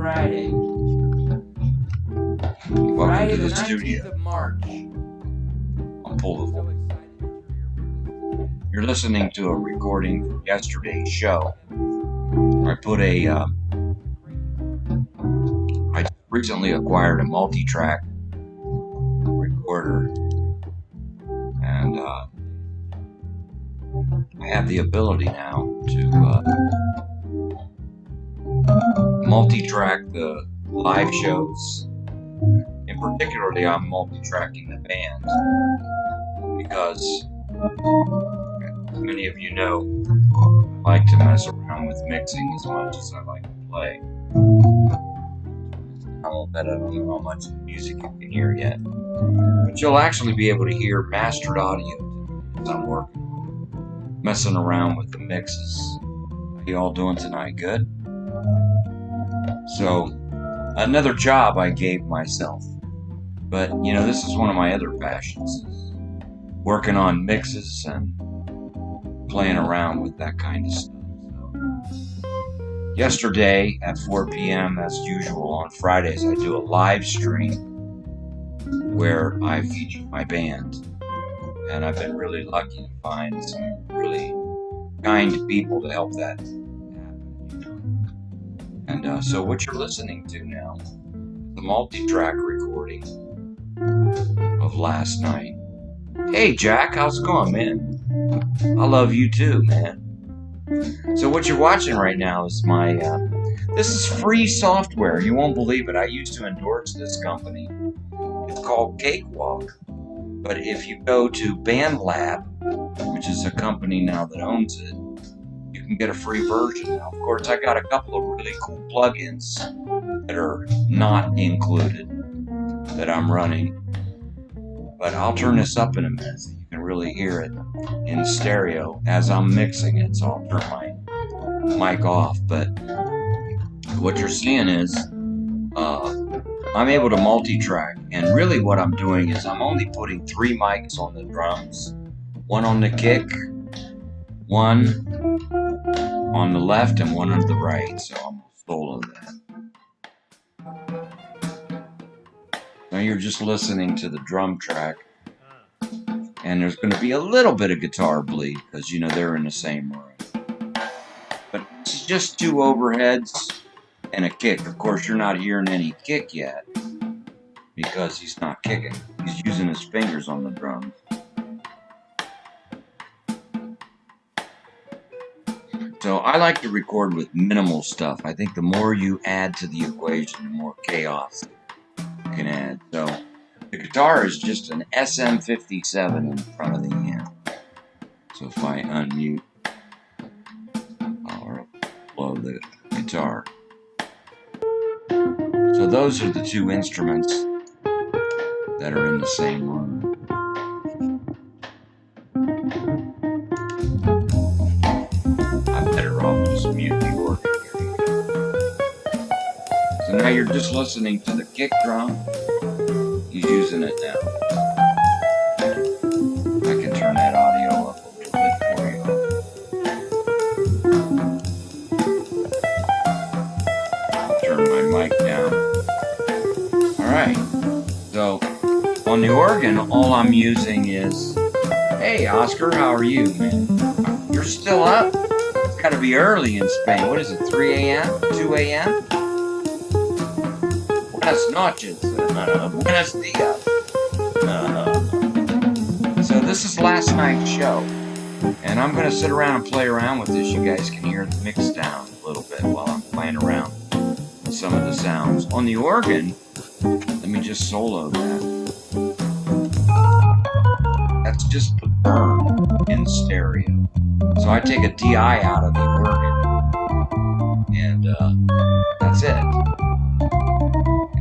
Friday. Welcome Friday to the the 19th studio. of March. I'll pull the. So excited that You're listening to a recording from yesterday's show. I recently acquired a multi-track recorder, and I have the ability now to multi-track the live shows. In particularly, I'm multi-tracking the band because, as many of you know, I like to mess around with mixing as much as I like to play. I don't know how much music you can hear yet, but you'll actually be able to hear mastered audio as I'm working, messing around with the mixes. How you all doing tonight? Good? So, another job I gave myself. But, you know, this is one of my other passions, working on mixes and playing around with that kind of stuff. So, yesterday at 4 p.m., as usual, on Fridays, I do a live stream where I feature my band. And I've been really lucky to find some really kind people to help that happen. And so what you're listening to now is the multi-track recording of last night. Hey Jack, how's it going, man? I love you too, man. So what you're watching right now is my this is free software. You won't believe it. I used to endorse this company. It's called Cakewalk. But if you go to BandLab, which is a company now that owns it, you can get a free version. Now, of course, I got a couple of really cool plugins that are not included that I'm running. But I'll turn this up in a minute so you can really hear it in stereo as I'm mixing it. So I'll turn my mic off. But what you're seeing is I'm able to multi-track. And really what I'm doing is I'm only putting 3 mics on the drums. One on the kick, one on the left, and one on the right. So I'm solo that. Now you're just listening to the drum track, and there's going to be a little bit of guitar bleed because, you know, they're in the same room. But it's just 2 overheads and a kick. Of course, you're not hearing any kick yet because he's not kicking. He's using his fingers on the drums. So I like to record with minimal stuff. I think the more you add to the equation, the more chaos you can add. So the guitar is just an SM57 in front of the amp. So if I unmute, I'll blow the guitar. So those are the 2 instruments that are in the same room. I'm better off just mute the organ. So now you're just listening to the kick drum. He's using it now. I can turn that audio up a little bit for you. I'll turn my mic down. Alright. So, on the organ, all I'm using is, hey Oscar, how are you, man? You're still up? It's gotta be early in Spain. What is it, 3 a.m.? 2 a.m.? Buenas noches. Buenos dias. So this is last night's show. And I'm gonna sit around and play around with this. You guys can hear the Mixdown a little bit while I'm playing around with some of the sounds. On the organ, let me just solo that. That's just the burn in stereo. So I take a DI out of the organ, and that's it.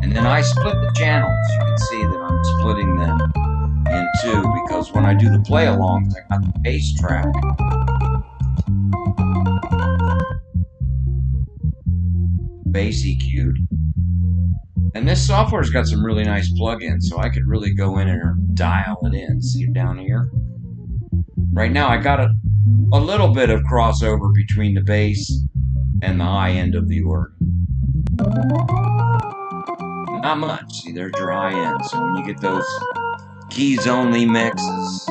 And then I split the channels. You can see that I'm splitting them in 2 because when I do the play-alongs, I got the bass track. Bass EQ'd. And this software's got some really nice plugins, so I could really go in and dial it in. See it down here? Right now I got a little bit of crossover between the bass and the high end of the organ. Not much. See, there's your high end. So when you get those keys only mixes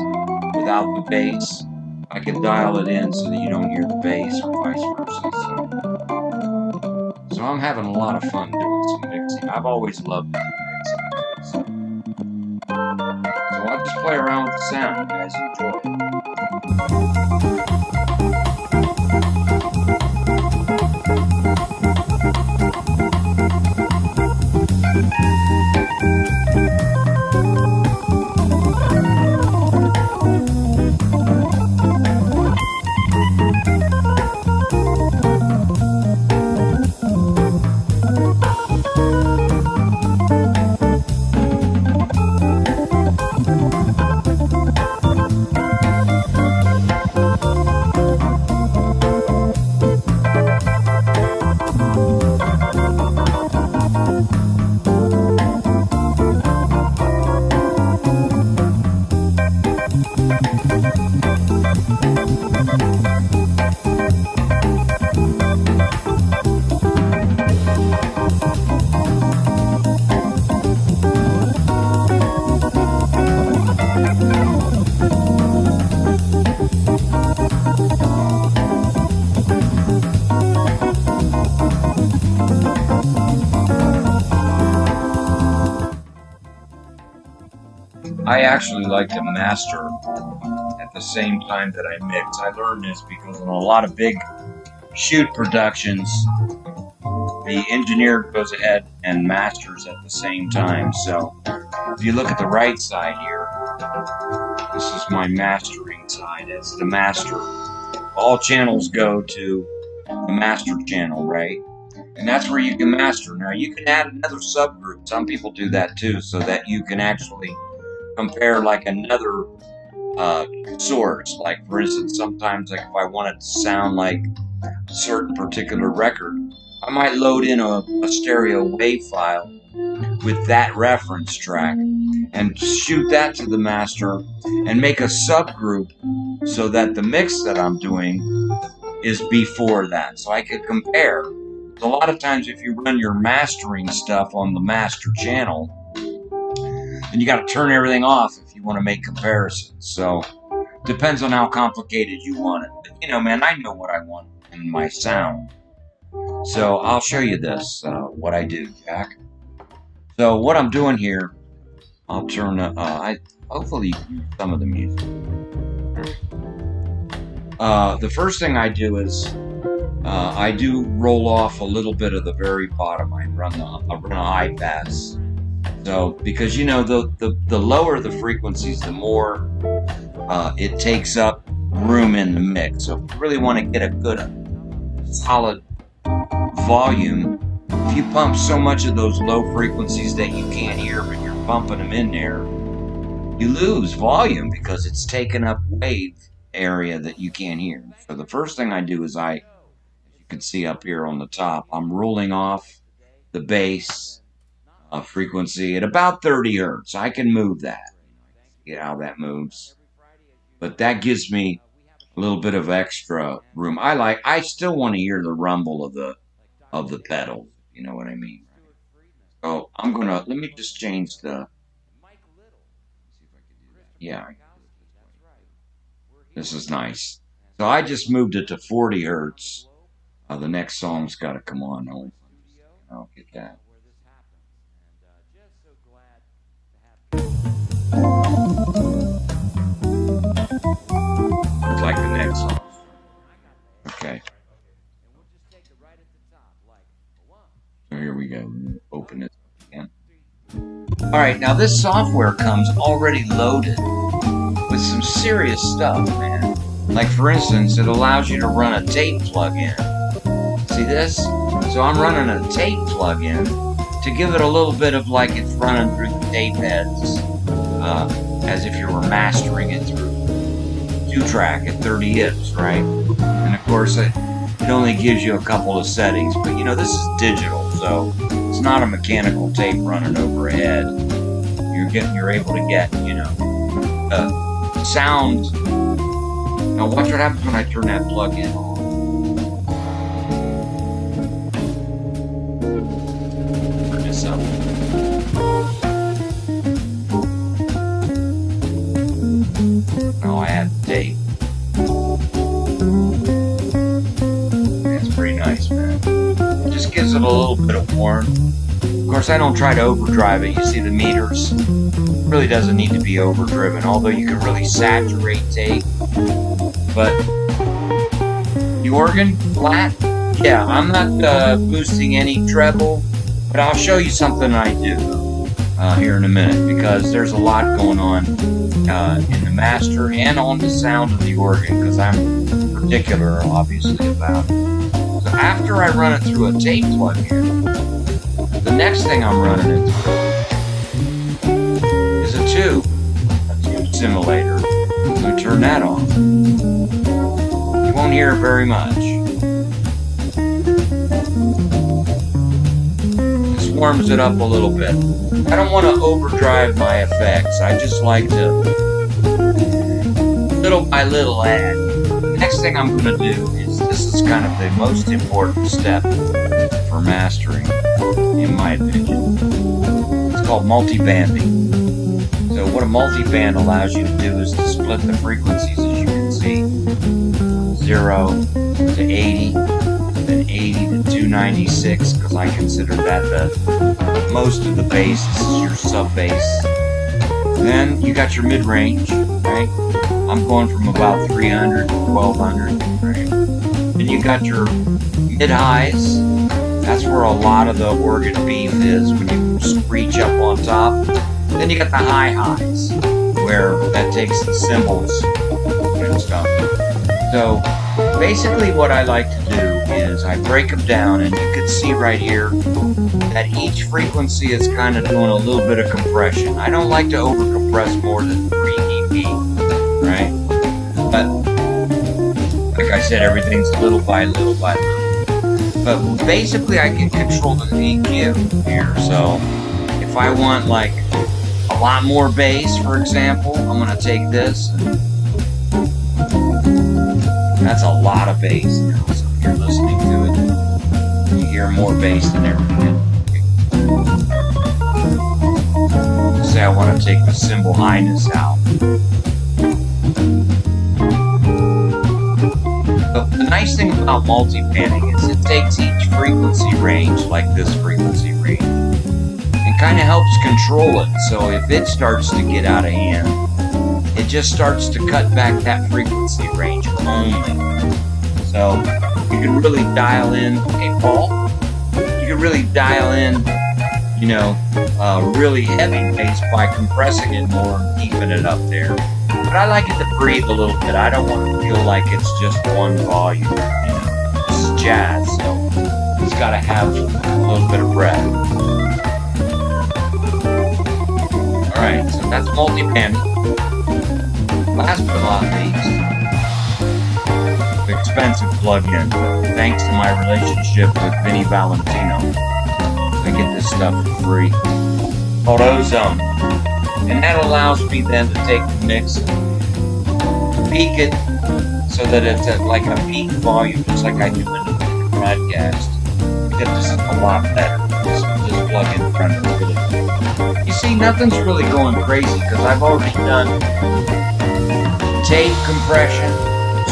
without the bass, I can dial it in so that you don't hear the bass or vice versa. So I'm having a lot of fun doing some mixing. I've always loved doing mixing. So I'll just play around with the sound. You guys enjoy it. I actually like to master at the same time that I mix. I learned this because in a lot of big shoot productions, the engineer goes ahead and masters at the same time. So if you look at the right side here, this is my mastering side. It's the master. All channels go to the master channel, right? And that's where you can master. Now you can add another subgroup. Some people do that too, so that you can actually compare like another source. Like for instance, sometimes like if I want it to sound like a certain particular record, I might load in a stereo wave file with that reference track and shoot that to the master and make a subgroup so that the mix that I'm doing is before that. So I could compare. A lot of times if you run your mastering stuff on the master channel, and you got to turn everything off if you want to make comparisons. So depends on how complicated you want it. But, you know, man, I know what I want in my sound. So I'll show you this, what I do, Jack. So what I'm doing here, I'll turn, hopefully you can use some of the music. The first thing I do is, I do roll off a little bit of the very bottom. I run a high pass. So, because you know, the lower the frequencies, the more it takes up room in the mix. So if you really want to get a good, solid volume, if you pump so much of those low frequencies that you can't hear, but you're pumping them in there, you lose volume because it's taking up wave area that you can't hear. So the first thing I do is as you can see up here on the top, I'm rolling off the bass frequency at about 30 hertz. I can move that. Get how that moves. But that gives me a little bit of extra room. I still want to hear the rumble of the pedal. You know what I mean? So let me just change yeah. This is nice. So I just moved it to 40 hertz. The next song's got to come on. I'll get that. It's like the next song. Okay. So here we go. Open it again. Alright, now this software comes already loaded with some serious stuff, man. Like for instance, it allows you to run a tape plug-in. See this? So I'm running a tape plug-in to give it a little bit of like it's running through the tape heads. As if you were mastering it through 2-track at 30 hits, right? And of course, it only gives you a couple of settings, but you know, this is digital, so it's not a mechanical tape running overhead. You're able to get, you know, sound. Now watch what happens when I turn that plug in on. So I had the tape. That's pretty nice, man. It just gives it a little bit of warmth. Of course, I don't try to overdrive it. You see the meters. It really doesn't need to be overdriven, although you can really saturate tape. But the organ, flat, yeah, I'm not boosting any treble, but I'll show you something I do here in a minute, because there's a lot going on in the master and on the sound of the organ, because I'm particular, obviously, about it. So after I run it through a tape plug-in, the next thing I'm running it through is a tube simulator. I'm going to turn that on. You won't hear it very much. This warms it up a little bit. I don't want to overdrive my effects. I just like to little by little add. The next thing I'm going to do is, this is kind of the most important step for mastering, in my opinion. It's called multibanding. So what a multiband allows you to do is to split the frequencies, as you can see, 0 to 80, then 80 to 296, because I consider that the most of the bass. This is your sub bass. Then you got your mid-range, right? I'm going from about 300 to 1200, right? Then you got your mid-highs. That's where a lot of the organ beef is, when you screech up on top. Then you got the high highs, where that takes the cymbals and stuff. So basically what I like to do is I break them down, and you can see right here that each frequency is kind of doing a little bit of compression. I don't like to over compress more than 3 dB, right? But like I said, everything's little by little by little. But basically I can control the EQ here. So if I want like a lot more bass, for example, I'm going to take this, and that's a lot of bass now. So if you're listening to it, you hear more bass than everything. Say I want to take the cymbal highness out. But the nice thing about multibanding is it takes each frequency range, like this frequency range, and kind of helps control it. So if it starts to get out of hand, it just starts to cut back that frequency range only. So you can really dial in a Paul. You can really dial in, you know, really heavy bass by compressing it more and keeping it up there. But I like it to breathe a little bit. I don't want to feel like it's just one volume. You know, this is jazz, so it's got to have a little bit of breath. All right, so that's multibanding. Last but not least, the expensive plug-in. Thanks to my relationship with Vinny Valentino, I get this stuff for free, called Ozone. And that allows me then to take the mix and peak it so that it's at like a peak volume, just like I do in the broadcast. Get this a lot better. Just plug in front of it. You see, nothing's really going crazy because I've already done tape compression,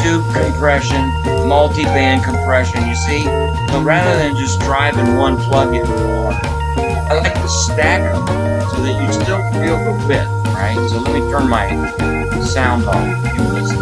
tube compression, multi-band compression. You see, so rather than just driving one plug-in more, I like to stack them so that you still feel the width, right? So let me turn my sound off. You listen.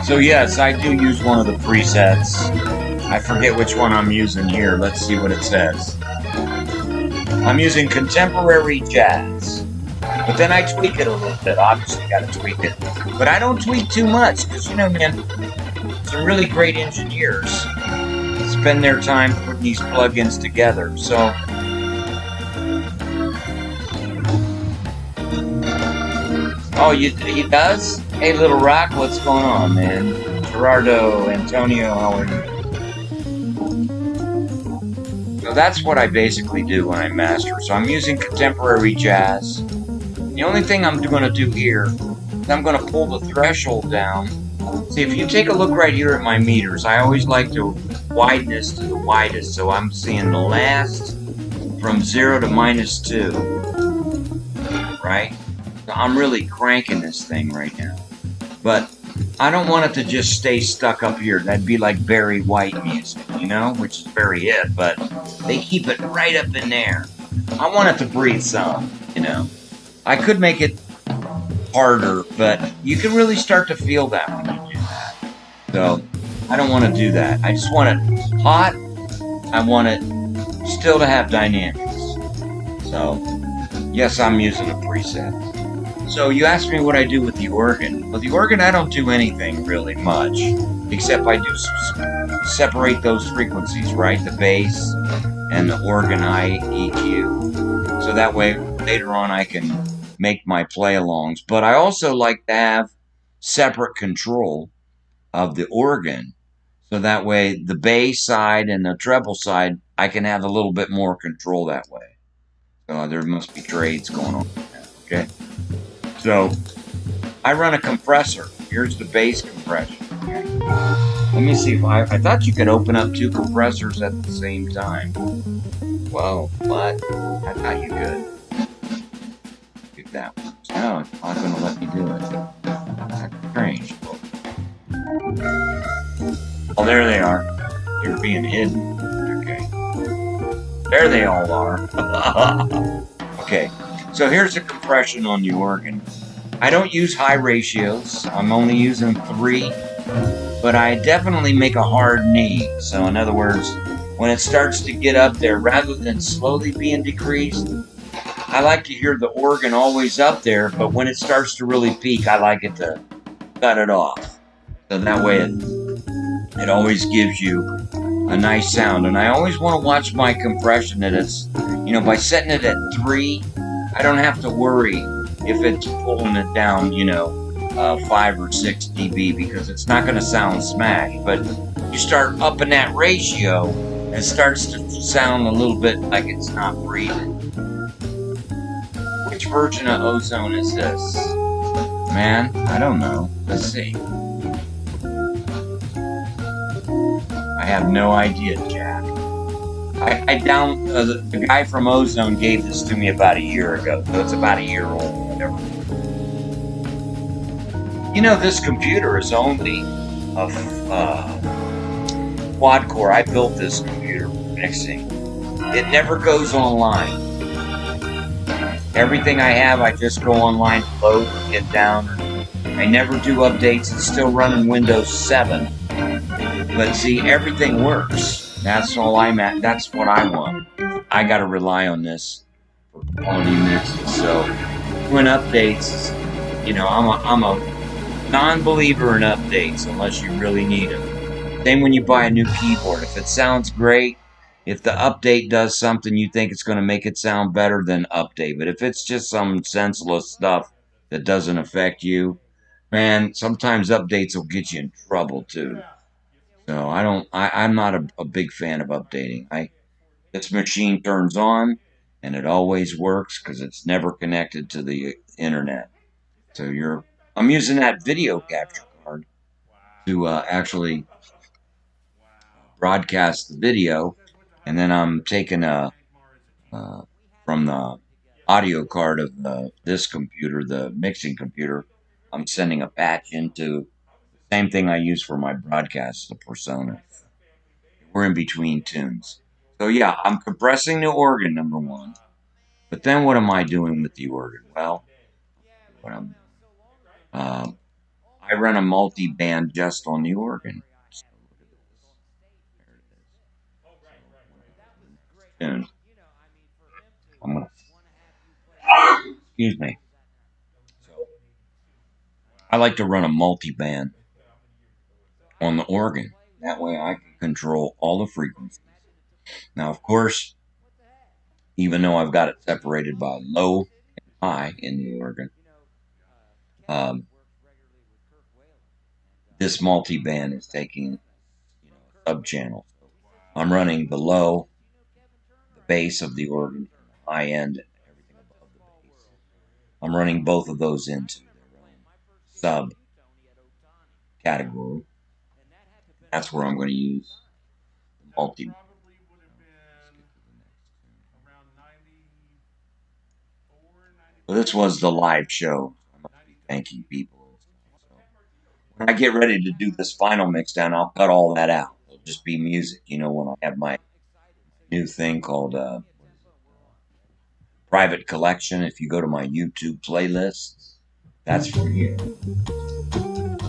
So yes, I do use one of the presets. I forget which one I'm using here. Let's see what it says. I'm using contemporary jazz. But then I tweak it a little bit. Obviously, got to tweak it. But I don't tweak too much because, you know, man, some really great engineers spend their time putting these plugins together. So, oh, he does? Hey, Little Rock, what's going on, man? Gerardo, Antonio, how are you? So that's what I basically do when I master. So I'm using contemporary jazz. The only thing I'm going to do here is I'm going to pull the threshold down. See, if you take a look right here at my meters, I always like to widen this to the widest. So I'm seeing the last from 0 to -2. Right? So I'm really cranking this thing right now. But I don't want it to just stay stuck up here. That'd be like Barry White music, you know, which is very it, but they keep it right up in there. I want it to breathe some, you know. I could make it harder, but you can really start to feel that when you do that. So I don't want to do that. I just want it hot. I want it still to have dynamics. So yes, I'm using a preset. So you asked me what I do with the organ. Well, the organ, I don't do anything really much, except I do separate those frequencies, right? The bass and the organ high EQ. So that way later on I can make my play-alongs. But I also like to have separate control of the organ. So that way the bass side and the treble side, I can have a little bit more control that way. So there must be trades going on. Okay. So I run a compressor. Here's the bass compression. Okay. Let me see if I thought you could open up 2 compressors at the same time. Whoa, what? I thought you could. Get that one. No, it's not going to let me do it. That's strange. Oh, there they are. They're being hidden. Okay. There they all are. Okay. So here's the compression on the organ. I don't use high ratios. I'm only using 3, but I definitely make a hard knee. So in other words, when it starts to get up there, rather than slowly being decreased, I like to hear the organ always up there, but when it starts to really peak, I like it to cut it off. So that way it always gives you a nice sound. And I always want to watch my compression that it's, you know, by setting it at 3, I don't have to worry if it's pulling it down, you know, 5 or 6 dB, because it's not going to sound smashed. But you start upping that ratio, it starts to sound a little bit like it's not breathing. Which version of Ozone is this? Man, I don't know. Let's see. I have no idea, Jack. The guy from Ozone gave this to me about a year ago, so it's about a year old, whatever. You know, this computer is only a quad core. I built this computer mixing. It never goes online. Everything I have, I just go online, load, get down. I never do updates. It's still running Windows 7. But see, everything works. That's all I'm at. That's what I want. I got to rely on this for quality mixes. So doing updates, you know, I'm a non-believer in updates unless you really need them. Same when you buy a new keyboard. If it sounds great, if the update does something you think it's going to make it sound better, then update. But if it's just some senseless stuff that doesn't affect you, man, sometimes updates will get you in trouble too. So I'm not a big fan of updating. This machine turns on and it always works because it's never connected to the internet. So I'm using that video capture card to actually broadcast the video, and then I'm taking from the audio card of this computer, the mixing computer, I'm sending a patch into the same thing I use for my broadcast, the Persona. We're in between tunes. So yeah, I'm compressing the organ, number 1. But then what am I doing with the organ? Well, what I I run a multi-band just on the organ. So look at this. There it is. So I'm gonna. Excuse me. So I like to run a multi-band on the organ. That way I can control all the frequencies. Now, of course, even though I've got it separated by low and high in the organ, this multi-band is taking a sub-channel. So I'm running the low, the bass of the organ, and the high end, and everything above the bass. I'm running both of those into their own sub category. That's where I'm going to use the multi. So this was the live show. I must be thanking people. So when I get ready to do this final mix down, I'll cut all that out. It'll just be music. When I have my new thing called Private Collection. If you go to my YouTube playlist, that's for you.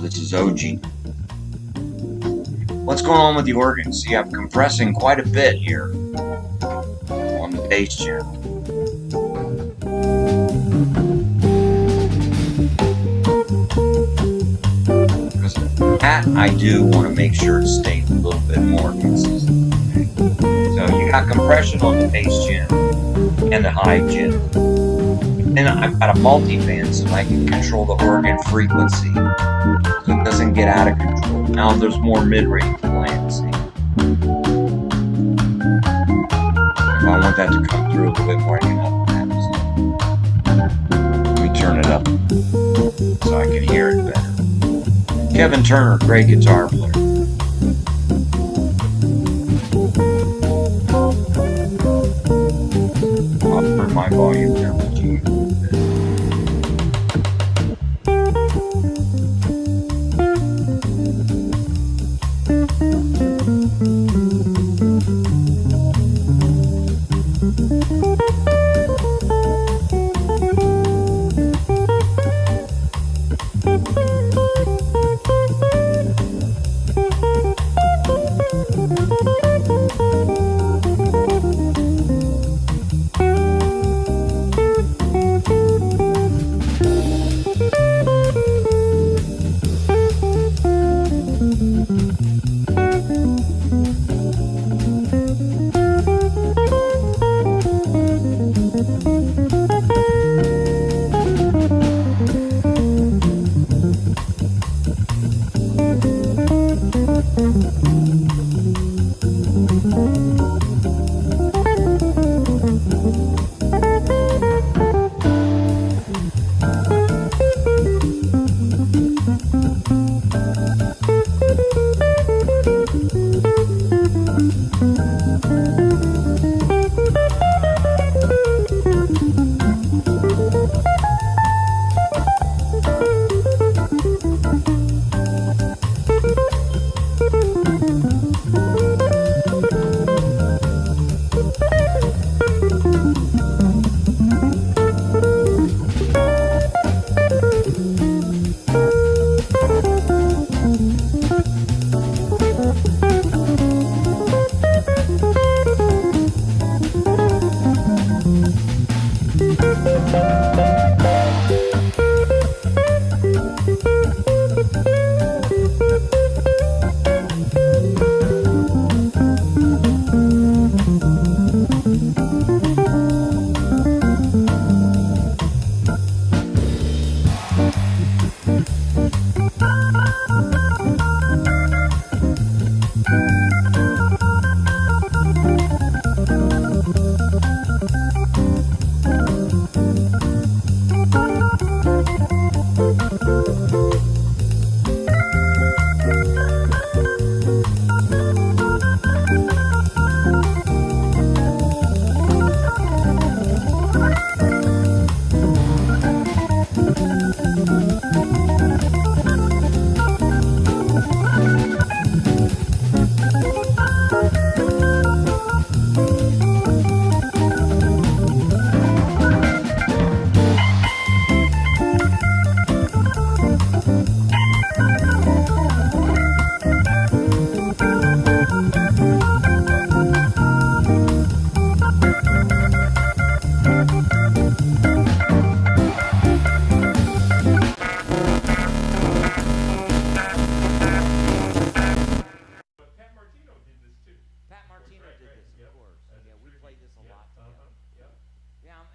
This is OG. What's going on with the organ? See, I'm compressing quite a bit here on the bass channel. Because that I do want to make sure it stays a little bit more consistent. So you got compression on the bass channel and the high channel. And I've got a multi-band so I can control the organ frequency so it doesn't get out of control. Now there's more mid-range playing, see? If I want that to come through a little bit more, I can up that. Let me turn it up so I can hear it better. Kevin Turner, great guitar player. I'll turn my volume down to G.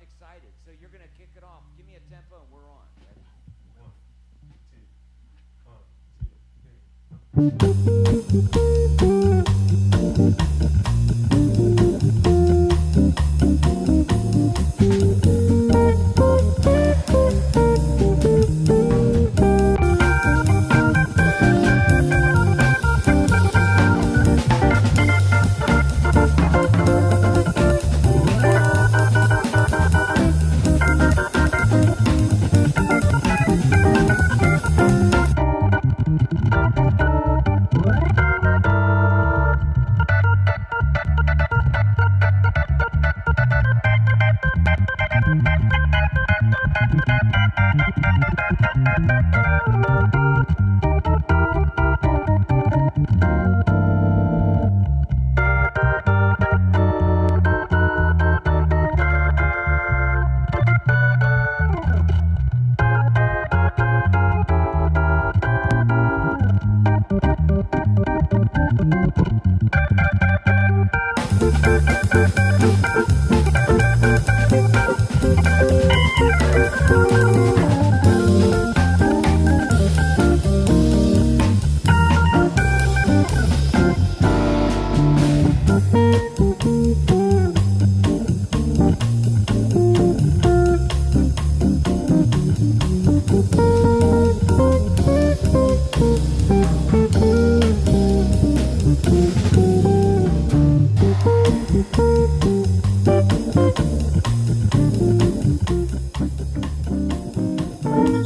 excited. So you're gonna kick it off. Give me a tempo and we're on.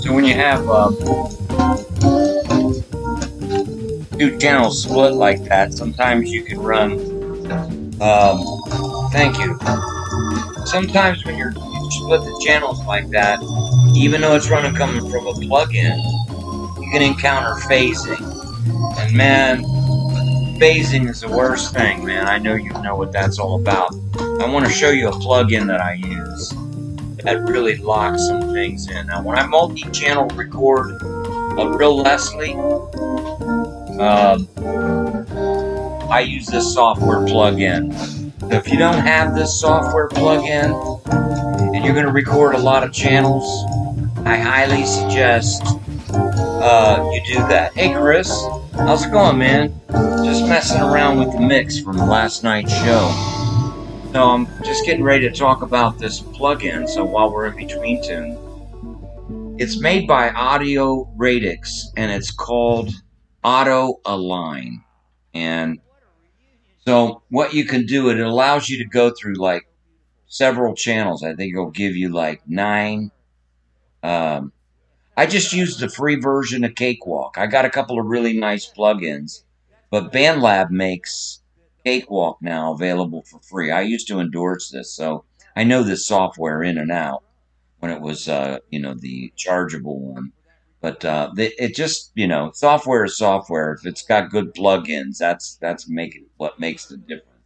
So when you have two channels split like that, sometimes you can run. Thank you. Sometimes when you split the channels like that, even though it's running coming from a plug-in, you can encounter phasing. And man, phasing is the worst thing, man. I know you know what that's all about. I want to show you a plug-in that I use that really locks some things in. Now, when I multi-channel record a real Leslie, I use this software plug-in. So if you don't have this software plug-in and you're going to record a lot of channels, I highly suggest you do that. Hey Chris, how's it going, man? Just messing around with the mix from last night's show. So I'm just getting ready to talk about this plugin. So while we're in between tunes, it's made by Audio Radix and it's called Auto Align. And so what you can do, it allows you to go through like several channels. I think it'll give you like 9. I just used the free version of Cakewalk. I got a couple of really nice plugins, but BandLab makes Cakewalk now available for free. I used to endorse this, so I know this software in and out when it was, the chargeable one. But it just, software is software. If it's got good plugins, that's what makes the difference.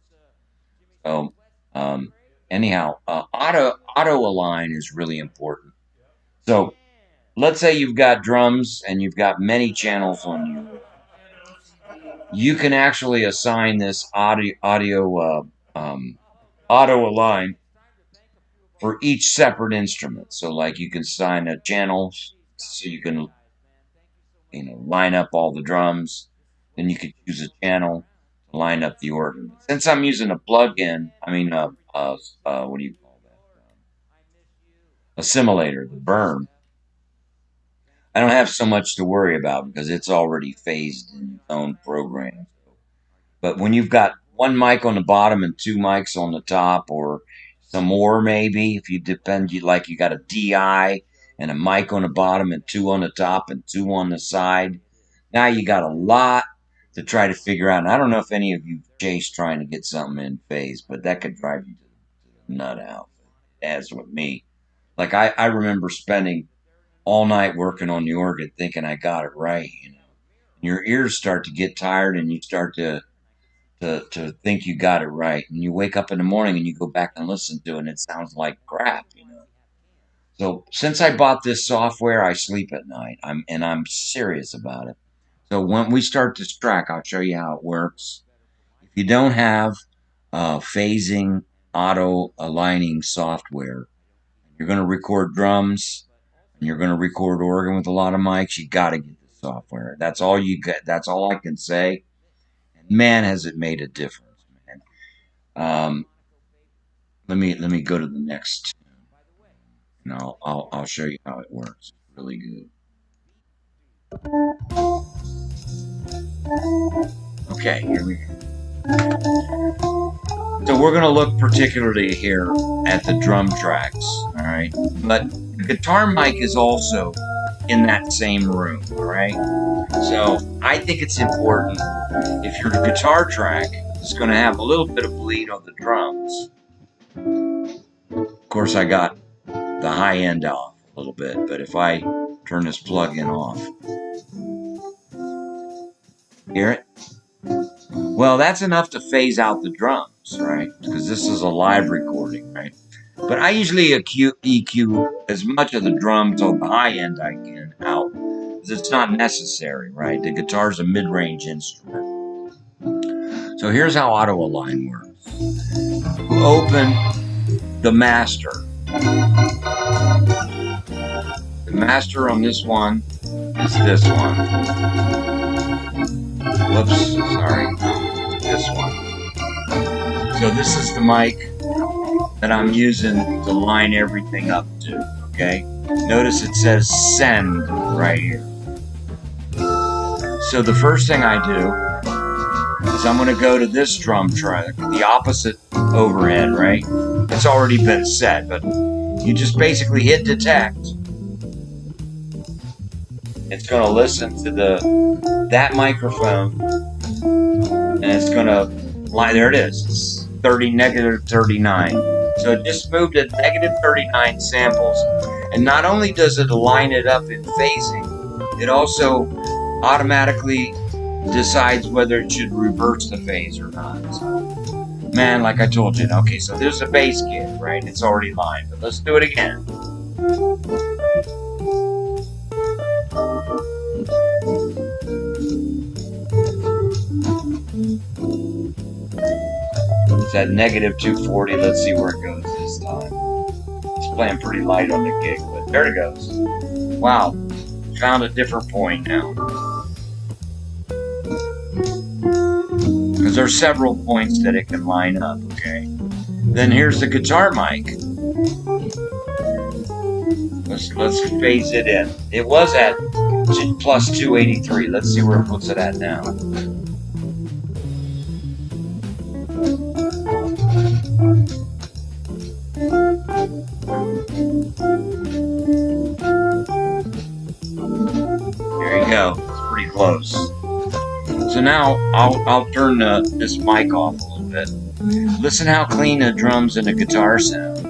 So, anyhow, auto align is really important. So, let's say you've got drums and you've got many channels on you. You can actually assign this auto align for each separate instrument. So, like, you can assign a channel, so you can, line up all the drums. Then you could choose a channel to line up the organ. Since I'm using a plug-in, what do you call that? A simulator, the Burn. I don't have so much to worry about because it's already phased in its own program. But when you've got one mic on the bottom and 2 mics on the top, or some more maybe, if you got a DI and a mic on the bottom and 2 on the top and 2 on the side, now you got a lot to try to figure out. And I don't know if any of you chased trying to get something in phase, but that could drive you to the nut out, as with me. Like I remember spending all night working on the organ thinking I got it right, Your ears start to get tired and you start to think you got it right. And you wake up in the morning and you go back and listen to it and it sounds like crap, So since I bought this software, I sleep at night. I'm serious about it. So when we start this track, I'll show you how it works. If you don't have phasing auto aligning software, you're going to record drums, and you're going to record organ with a lot of mics, you got to get the software. That's all you get. That's all I can say. And man, has it made a difference, man. Let me go to the next, and I'll show you how it works. It's really good. Okay, here we go. So we're going to look particularly here at the drum tracks, all right? But the guitar mic is also in that same room, all right? So I think it's important, if your guitar track is going to have a little bit of bleed on the drums. Of course, I got the high end off a little bit, but if I turn this plug-in off, hear it? Well, that's enough to phase out the drums, right? Because this is a live recording, right? But I usually EQ as much of the drums on the high end I can out, because it's not necessary, right? The guitar's a mid-range instrument. So here's how auto align works. Open the master. The master on this one is this one. Whoops, sorry. This one. So this is the mic that I'm using to line everything up to, okay? Notice it says send right here. So the first thing I do is I'm going to go to this drum track, the opposite overhead, right? It's already been set, but you just basically hit detect. It's going to listen to that microphone, and it's going to line. There it is. It's negative 39. So it just moved at negative 39 samples, and not only does it line it up in phasing, it also automatically decides whether it should reverse the phase or not. Man, like I told you. Okay, so there's a bass kit, right? It's already lined, but let's do it again. It's at negative 240. Let's see where it goes this time. It's playing pretty light on the gig, but there it goes. Wow, found a different point now. Because there's several points that it can line up, okay? Then here's the guitar mic. Let's phase it in. It was at plus 283. Let's see where it puts it at now. There you go. It's pretty close. So now I'll turn this mic off a little bit. Listen how clean the drums and the guitar sound.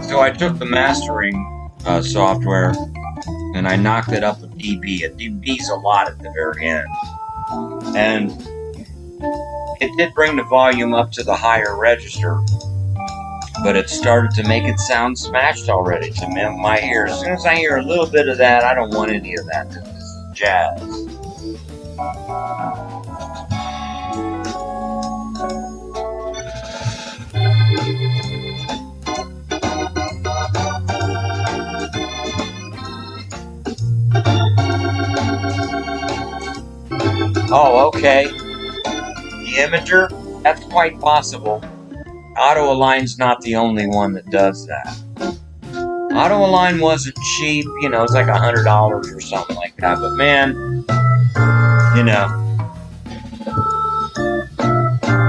So I took the mastering software and I knocked it up a dB. A dB's a lot at the very end. And it did bring the volume up to the higher register, but it started to make it sound smashed already to my ear. As soon as I hear a little bit of that, I don't want any of that. This is jazz. Oh, okay. The imager? That's quite possible. Auto Align's not the only one that does that. Auto Align wasn't cheap, you know, it's like $100 or something like that. But man, you know,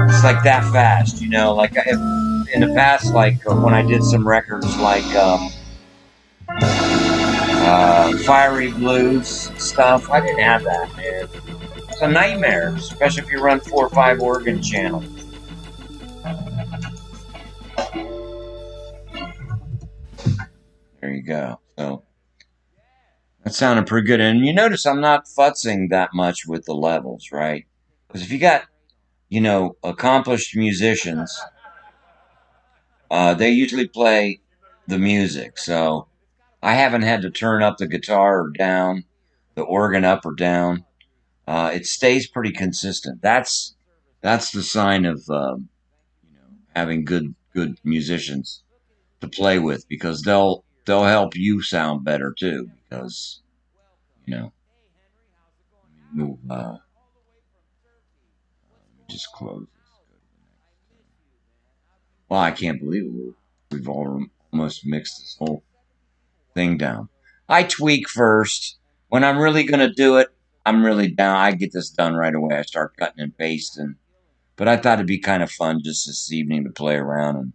it's like that fast, you know. Like in the past, like when I did some records like Fiery Blues stuff, I didn't have that, man. It's a nightmare, especially if you run 4 or 5 organ channels. There you go. So that sounded pretty good. And you notice I'm not futzing that much with the levels, right? Because if you got, you know, accomplished musicians, they usually play the music. So I haven't had to turn up the guitar or down, the organ up or down. It stays pretty consistent. That's the sign of having good musicians to play with, because they'll help you sound better too. Because move. Just close this. Well, I can't believe it. We've almost mixed this whole thing down. I tweak first. When I'm really gonna do it, I'm really down. I get this done right away. I start cutting and pasting. But I thought it'd be kind of fun just this evening to play around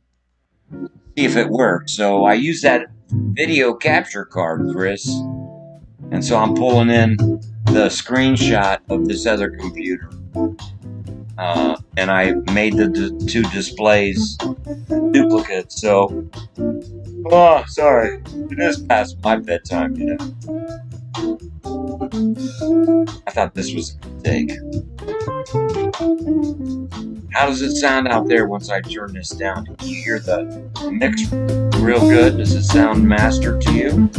and see if it worked. So I used that video capture card, Chris. And so I'm pulling in the screenshot of this other computer. And I made the two displays duplicate. So, oh, sorry. It is past my bedtime, you know. I thought this was a good take. How does it sound out there once I turn this down? Can you hear the mix real good? Does it sound mastered to you?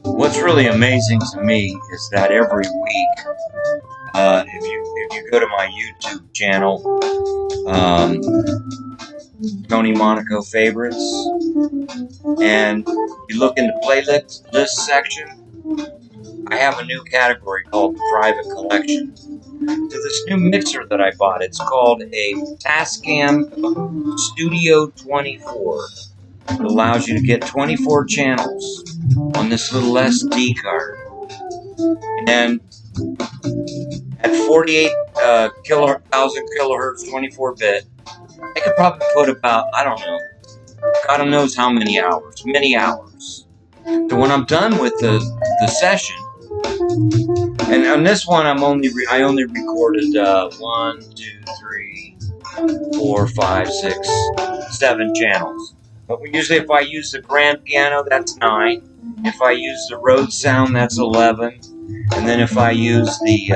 What's really amazing to me is that every week, if you go to my YouTube channel, Tony Monaco favorites, and you look in the playlist section, I have a new category called Private Collection. So this new mixer that I bought, it's called a Tascam Studio 24. It allows you to get 24 channels on this little SD card. And at 48,000 kilohertz, 24-bit, I could probably put about, I don't know, God knows how many hours, So when I'm done with the session, and on this one, I only recorded 1, 2, 3, 4, 5, 6, 7 channels. But usually if I use the grand piano, that's 9. If I use the Rhodes sound, that's 11. And then if I use the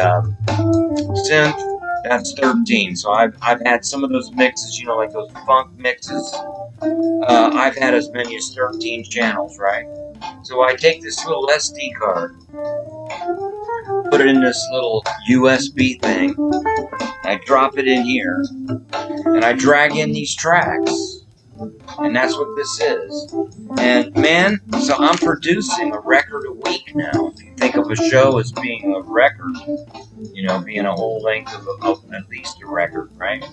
synth, that's 13. So I've had some of those mixes, like those funk mixes. I've had as many as 13 channels, right? So I take this little SD card, put it in this little USB thing, I drop it in here, and I drag in these tracks. And that's what this is. And man, so I'm producing a record a week now. If you think of a show as being a record, being a whole length of at least a record, right?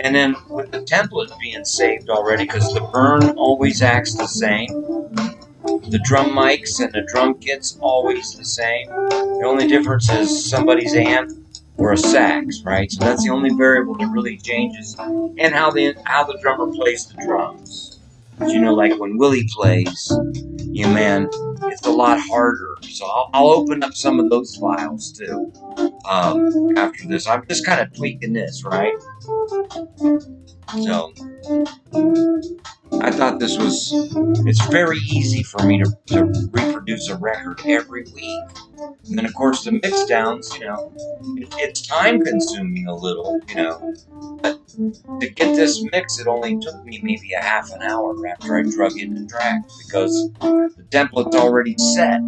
And then with the template being saved already, because the burn always acts the same. The drum mics and the drum kit's always the same. The only difference is somebody's amp or a sax, right? So that's the only variable that really changes, and how the drummer plays the drums. But like when Willie plays, man, it's a lot harder. So I'll open up some of those files too after this. I'm just kind of tweaking this, right? So I thought it's very easy for me to reproduce a record every week. And then, of course, the mix downs, it's time consuming a little, But to get this mix, it only took me maybe a half an hour after I drug in the track because the template's already set.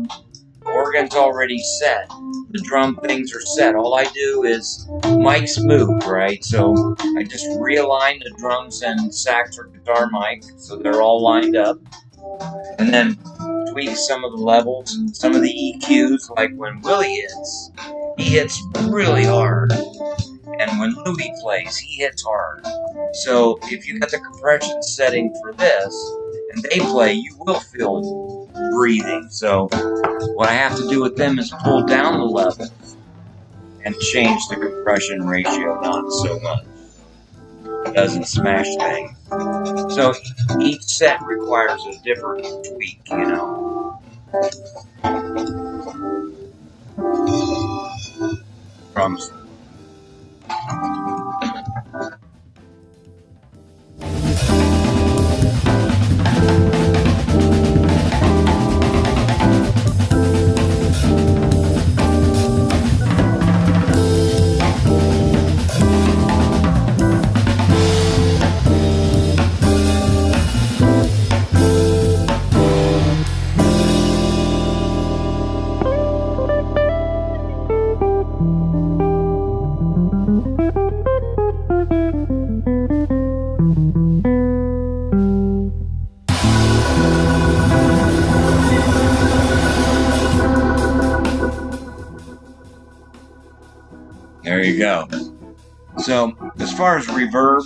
The organ's already set. The drum things are set. All I do is mics move, right? So I just realign the drums and sax or guitar mic so they're all lined up. And then tweak some of the levels, some of the EQs, like when Willie hits, he hits really hard. And when Louis plays, he hits hard. So if you got the compression setting for this, and they play, you will feel breathing. So what I have to do with them is pull down the levels and change the compression ratio, not so much. It doesn't smash things. So each set requires a different tweak, Drums. There you go. So as far as reverb,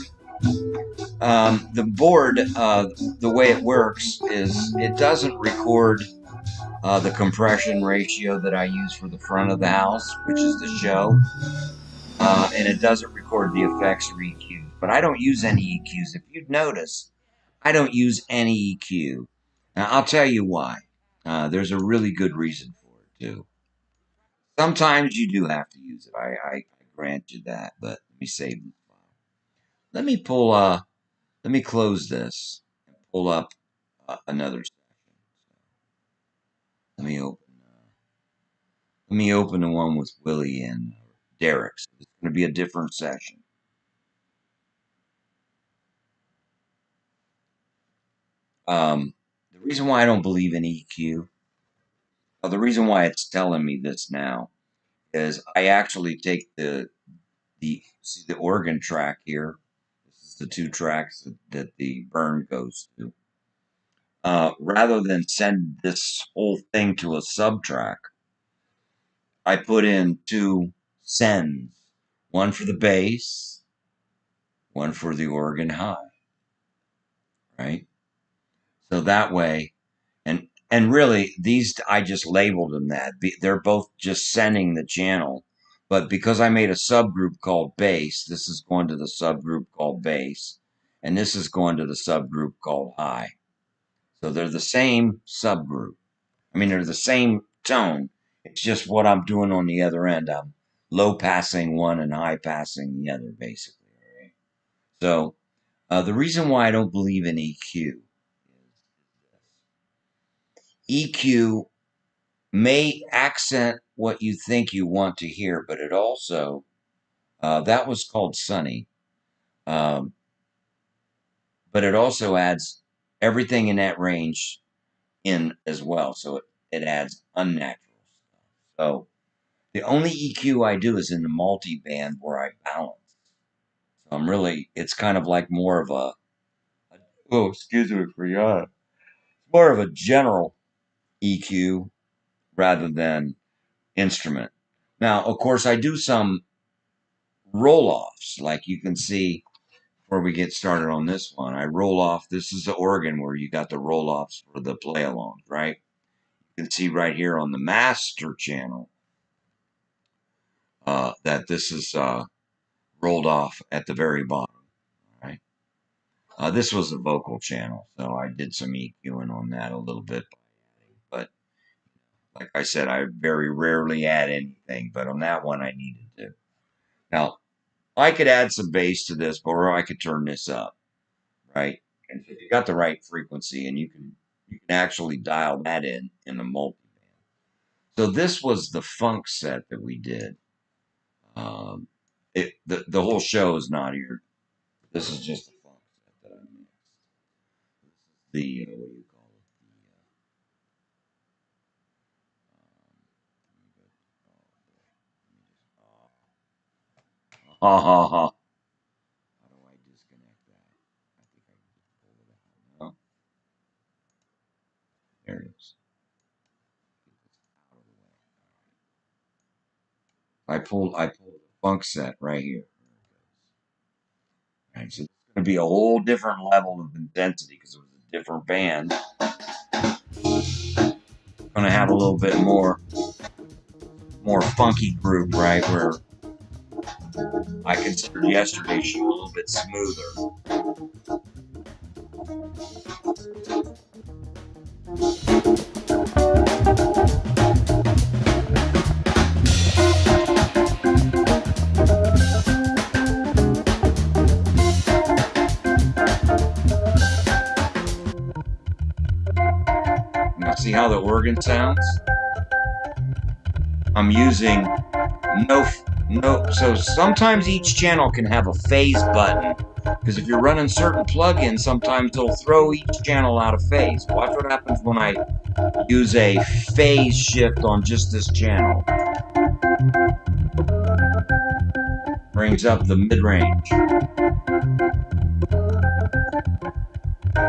the board, the way it works is it doesn't record the compression ratio that I use for the front of the house, which is the show, and it doesn't record the effects or EQs. But I don't use any EQs. If you'd notice, I don't use any EQ. Now, I'll tell you why. There's a really good reason for it, too. Sometimes you do have to use it. I grant you that, but let me save the file. Let me close this and pull up another section. Let me open the one with Willie and Derek. So it's going to be a different session. The reason why I don't believe in EQ, the reason why it's telling me this now, is I actually take the organ track here. This is the two tracks that the burn goes to. Rather than send this whole thing to a subtrack, I put in two sends, one for the bass, one for the organ high, right? So that way, and really these I just labeled them that. They're both just sending the channel, but because I made a subgroup called bass, this is going to the subgroup called bass, and this is going to the subgroup called high. So they're the same subgroup. I mean, they're the same tone. It's just what I'm doing on the other end. I'm low passing one and high passing the other, basically. Right? So the reason why I don't believe in EQ may accent what you think you want to hear, but it also, that was called Sunny, but it also adds everything in that range in as well. So it adds unnatural stuff. So the only EQ I do is in the multi-band where I balance. So it's kind of like more of oh, excuse me for yawn. More of a general EQ rather than instrument. Now, of course, I do some roll-offs, like you can see before we get started on this one. I roll off. This is the organ where you got the roll-offs for the play-alongs, right? You can see right here on the master channel that this is rolled off at the very bottom, right? This was the vocal channel, so I did some EQing on that a little bit. But like I said, I very rarely add anything, but on that one I needed to. Now, I could add some bass to this, or I could turn this up, right? And if you got the right frequency, and you can actually dial that in the multi-band. So this was the funk set that we did. The whole show is not here. This is just the funk set that I mixed. The what do you call it? Ha ha ha. How do I disconnect that? I think I can just pull it out. No? There it is. Out of the way. I pulled the funk set right here. All right, so it's going to be a whole different level of intensity because it was a different band. Going to have a little bit more funky group, right? Where I considered yesterday's show a little bit smoother. Now see how the organ sounds? I'm using no, so sometimes each channel can have a phase button, because if you're running certain plugins, sometimes they'll throw each channel out of phase. Watch what happens when I use a phase shift on just this channel. Brings up the mid-range.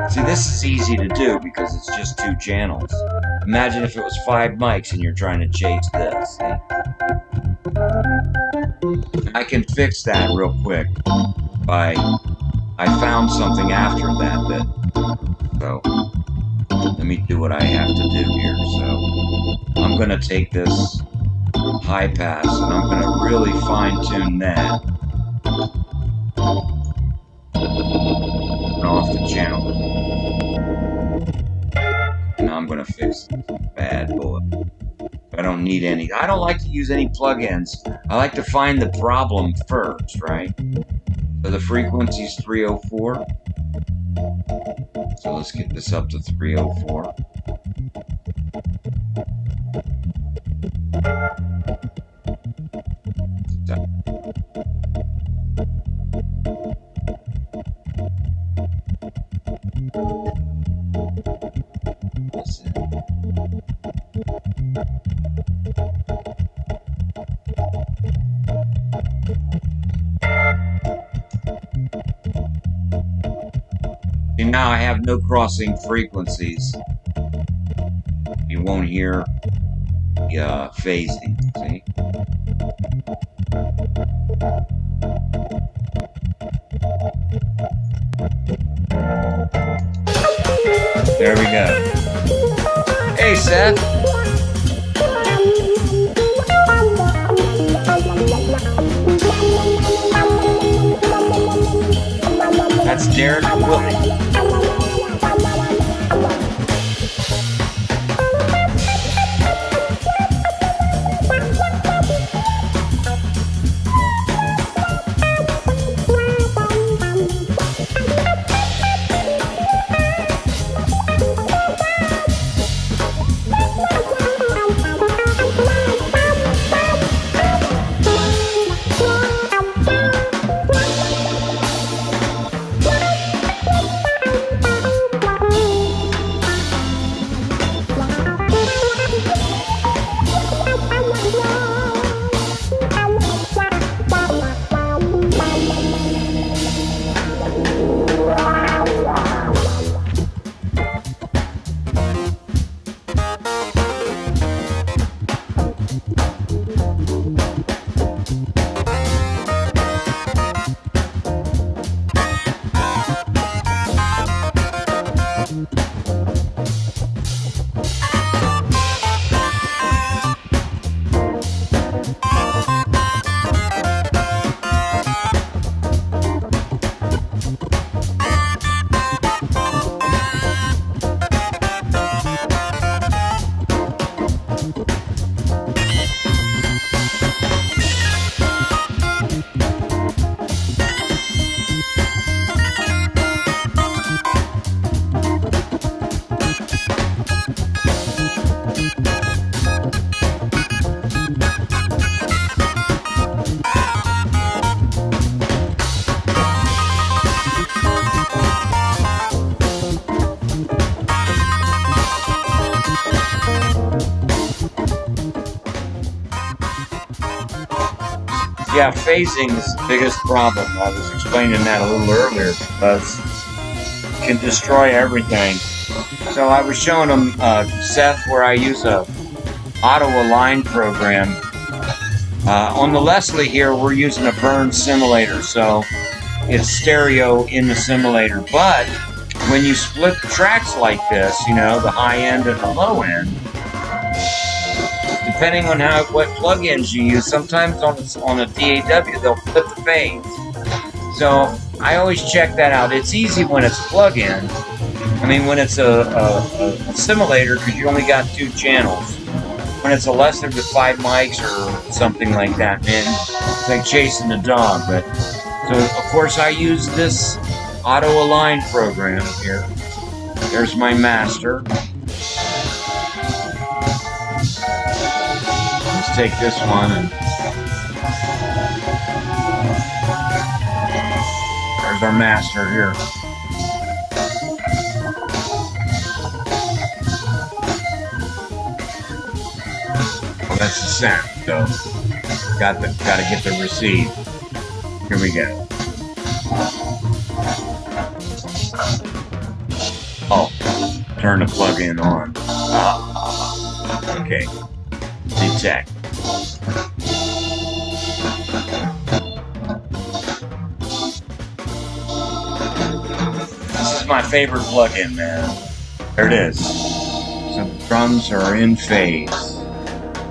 See, this is easy to do because it's just 2 channels. Imagine if it was 5 mics and you're trying to chase this. See? I can fix that real quick by, I found something after that, so let me do what I have to do here. So I'm going to take this high pass and I'm going to really fine tune that. Turn off the channel. Now I'm going to fix this bad boy. I don't need any. I don't like to use any plugins. I like to find the problem first, right? So the frequency is 304. So let's get this up to 304. See, now I have no crossing frequencies. You won't hear the phasing, see? There we go. Hey, Seth. That's Derek and Willie. Yeah, phasing is the biggest problem. I was explaining that a little earlier because it can destroy everything. So I was showing them, Seth, where I use a auto align program. On the Leslie here, we're using a burn simulator, so it's stereo in the simulator. But when you split the tracks like this, you know, the high end and the low end, depending on what plugins you use, sometimes on a DAW they'll flip the phase. So I always check that out. It's easy when it's plug-in. I mean, when it's a simulator, because you only got 2 channels. When it's a lesser with 5 mics or something like that, man, it's like chasing a dog. But so of course I use this auto align program here. There's my master. Let's take this one and there's our master here. Well, that's the sound, so gotta get the receive. Here we go. Oh, turn the plug-in on. Okay. Detect. This is my favorite plug-in, man. There it is. So the drums are in phase.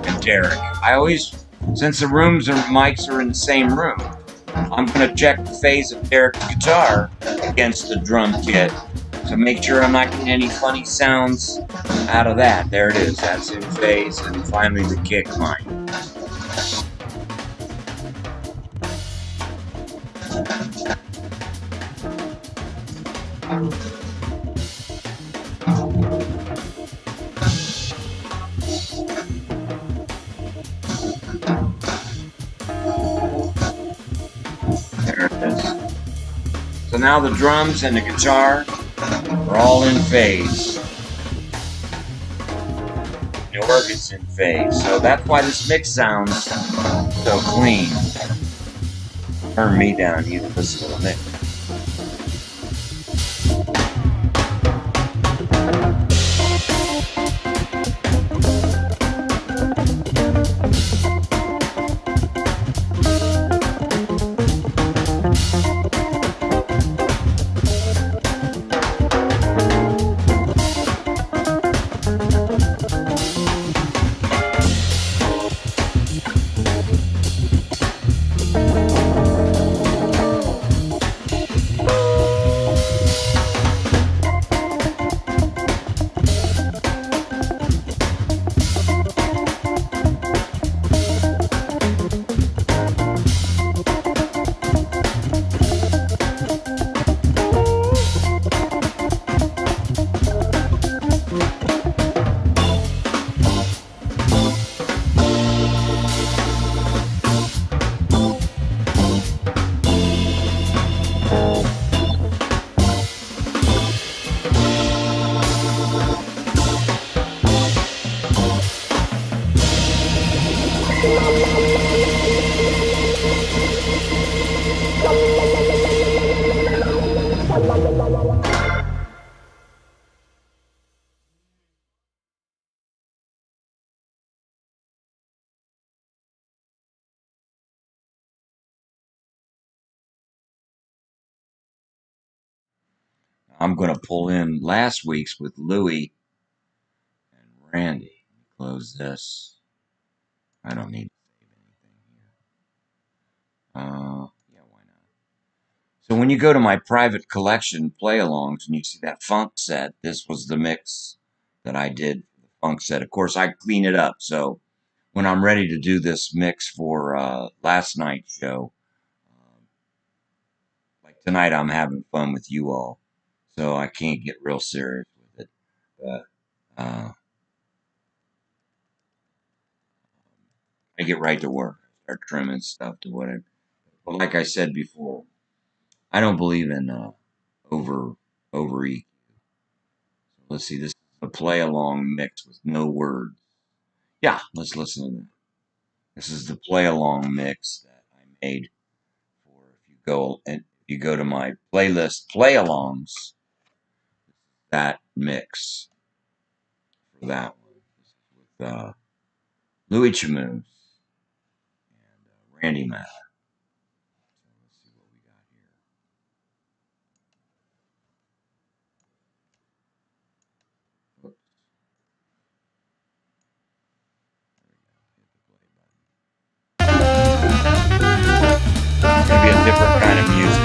And Derek. I always, since the mics are in the same room, I'm going to check the phase of Derek's guitar against the drum kit. So make sure I'm not getting any funny sounds out of that. There it is. That's in phase. And finally the kick line. There it is. So now the drums and the guitar are all in phase. The organ's in phase. So that's why this mix sounds so clean. Turn me down, you listen to the mix. I'm going to pull in last week's with Louie and Randy. Close this. I don't need to save anything here. Yeah, why not? So when you go to my private collection play-alongs and you see that funk set, this was the mix that I did for the funk set. Of course, I clean it up. So when I'm ready to do this mix for last night's show, like tonight, I'm having fun with you all. So I can't get real serious with it. But I get right to work. Start trimming stuff to whatever. But like I said before, I don't believe in over EQ. So let's see. This is a play along mix with no words. Yeah, let's listen to that. This is the play along mix that I made for if you go to my playlist play-alongs, that mix for that one with Louis Chamoose and Randy Matt. So let's see what we got here. Whoops. Maybe a different kind of music.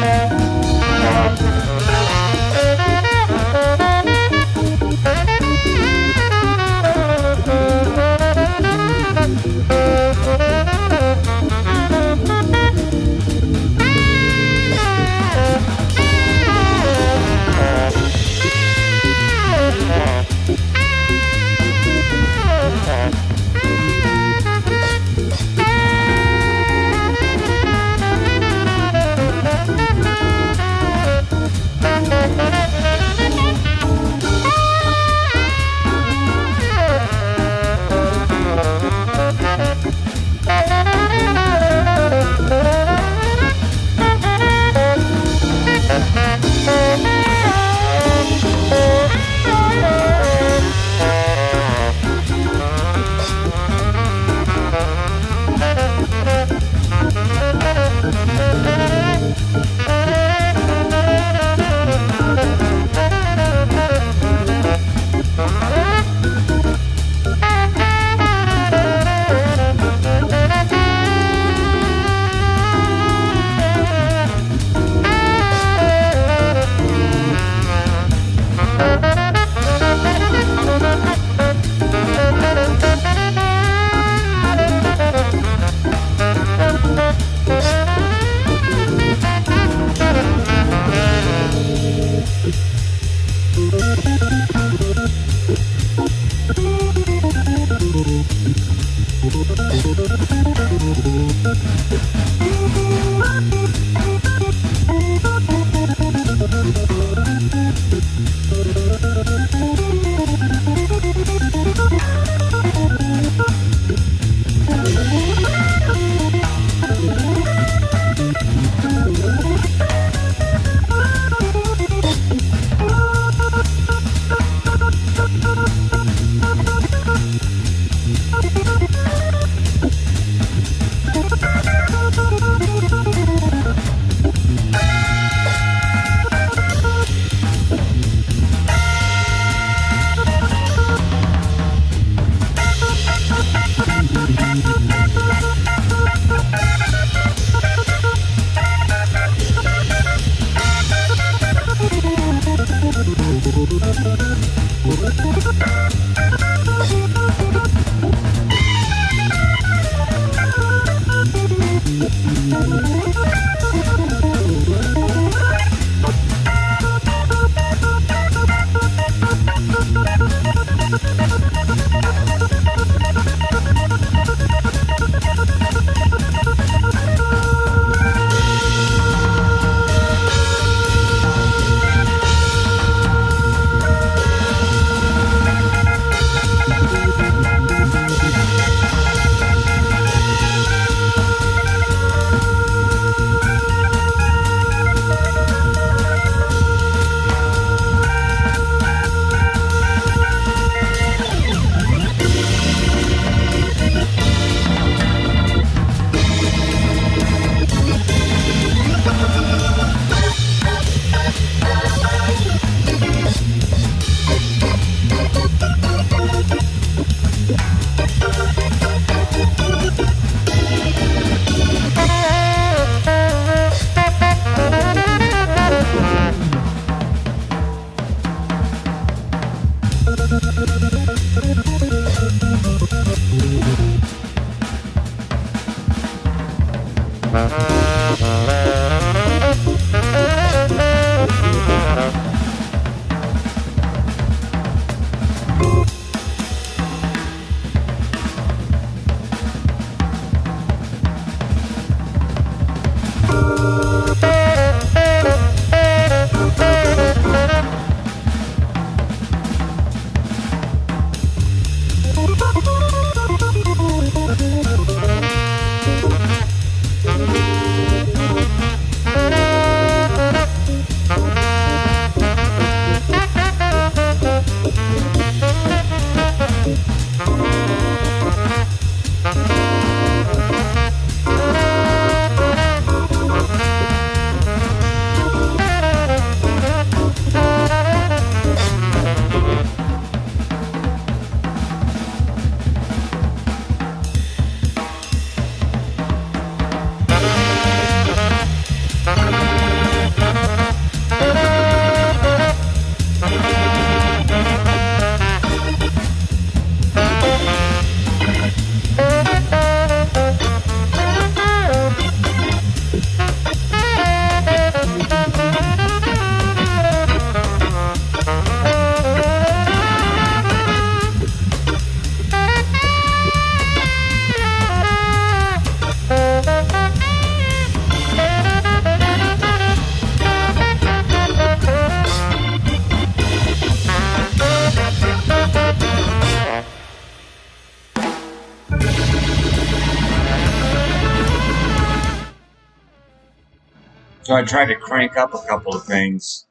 So I tried to crank up a couple of things.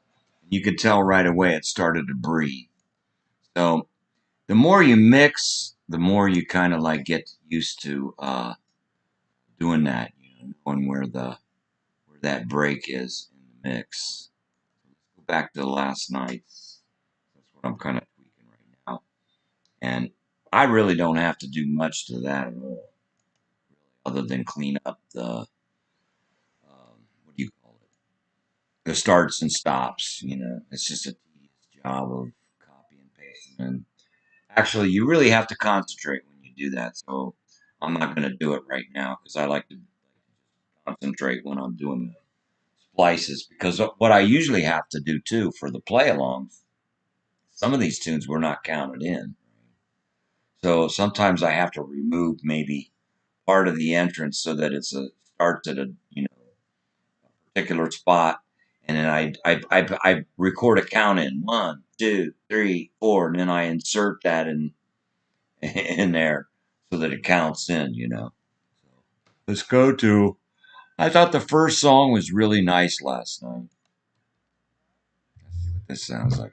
You could tell right away it started to breathe. So the more you mix, the more you kind of like get used to doing that, knowing where that break is in the mix. Let's go back to last night. That's what I'm kind of tweaking right now. And I really don't have to do much to that at all, other than clean up the, what do you call it? The starts and stops, It's just a tedious job of copy and pasting. And actually, you really have to concentrate when you do that. So I'm not going to do it right now because I like to concentrate when I'm doing the splices. Because what I usually have to do too for the play-alongs, some of these tunes were not counted in. So sometimes I have to remove maybe part of the entrance so that it starts at a particular spot, and then I record a count in 1, 2, 3, 4, and then I insert that in there so that it counts in. Let's go to. I thought the first song was really nice last night. Let's see what this sounds like.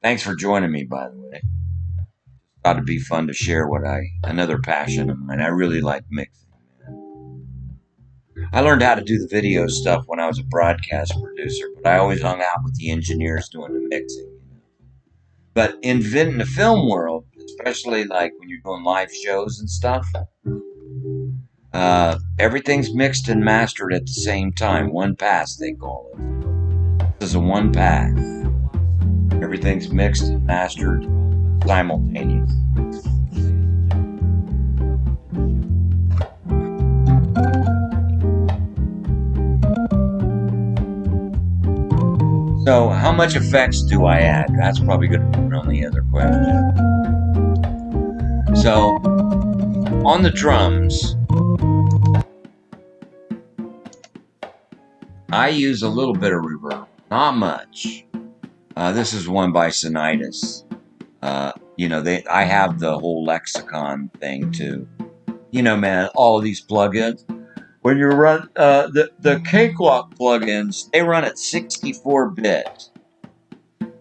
Thanks for joining me, by the way. Thought it'd be fun to share another passion of mine. I really like mixing, man. I learned how to do the video stuff when I was a broadcast producer, but I always hung out with the engineers doing the mixing. But in the film world, especially like when you're doing live shows and stuff, everything's mixed and mastered at the same time. One pass, they call it. This is a one pass. Everything's mixed and mastered simultaneous. So, how much effects do I add? That's probably going to be the only other question. So, on the drums, I use a little bit of reverb, not much. This is one by Sonitis. I have the whole lexicon thing too. Man, all of these plugins. When you run the Cakewalk plugins, they run at 64-bit.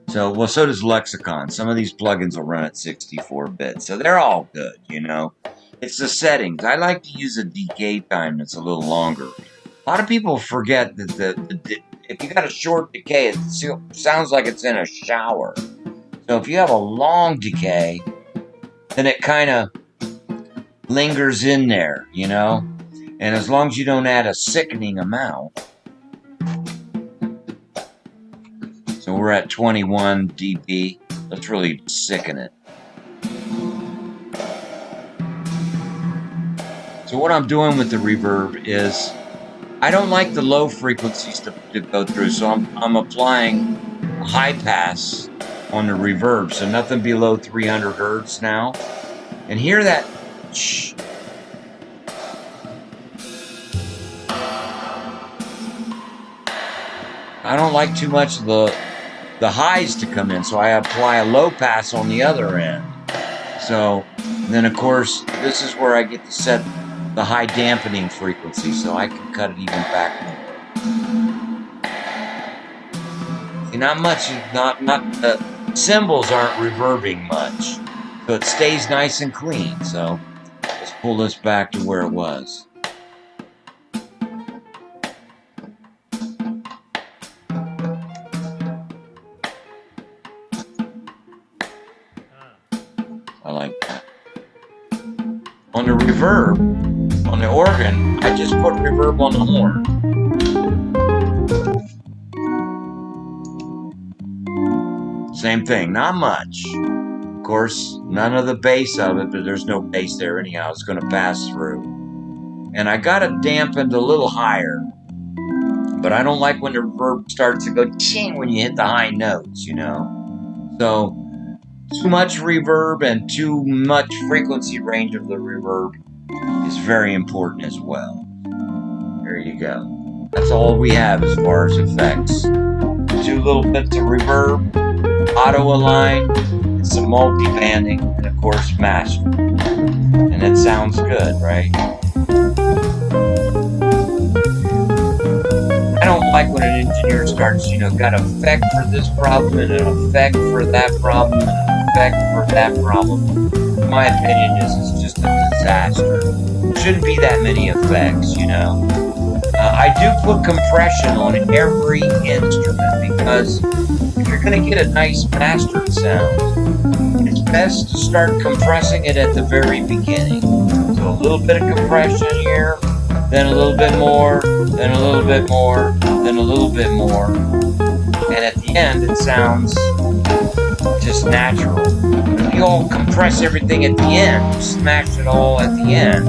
So does Lexicon. Some of these plugins will run at 64-bit. So they're all good, It's the settings. I like to use a decay time that's a little longer. A lot of people forget that if you got a short decay, it sounds like it's in a shower. So if you have a long decay, then it kind of lingers in there, And as long as you don't add a sickening amount. So we're at 21 dB. Let's really sicken it. So what I'm doing with the reverb is I don't like the low frequencies to go through, so I'm applying a high pass on the reverb, so nothing below 300 hertz now. And hear that. Shh. I don't like too much of the highs to come in, so I apply a low pass on the other end. So then, of course, this is where I get to set the high dampening frequency, so I can cut it even back more. See, not much. Not the cymbals aren't reverbing much, so it stays nice and clean. So let's pull this back to where it was. I like that. On the reverb, on the organ, I just put reverb on the horn. Same thing, not much. Of course, none of the bass of it, but there's no bass there anyhow. It's going to pass through. And I got it dampened a little higher. But I don't like when the reverb starts to go ching when you hit the high notes, So, too much reverb and too much frequency range of the reverb is very important as well. There you go. That's all we have as far as effects. 2 little bits of reverb, auto align, and some multi-banding, and of course master. And and it sounds good, right? I don't like when an engineer starts, got an effect for this problem and an effect for that problem and an effect for that problem. My opinion is it's just a disaster. Shouldn't be that many effects, I do put compression on every instrument because if you're going to get a nice mastered sound, it's best to start compressing it at the very beginning. So a little bit of compression here, then a little bit more, then a little bit more, then a little bit more. And at the end, it sounds just natural. If you all compress everything at the end, you smash it all at the end.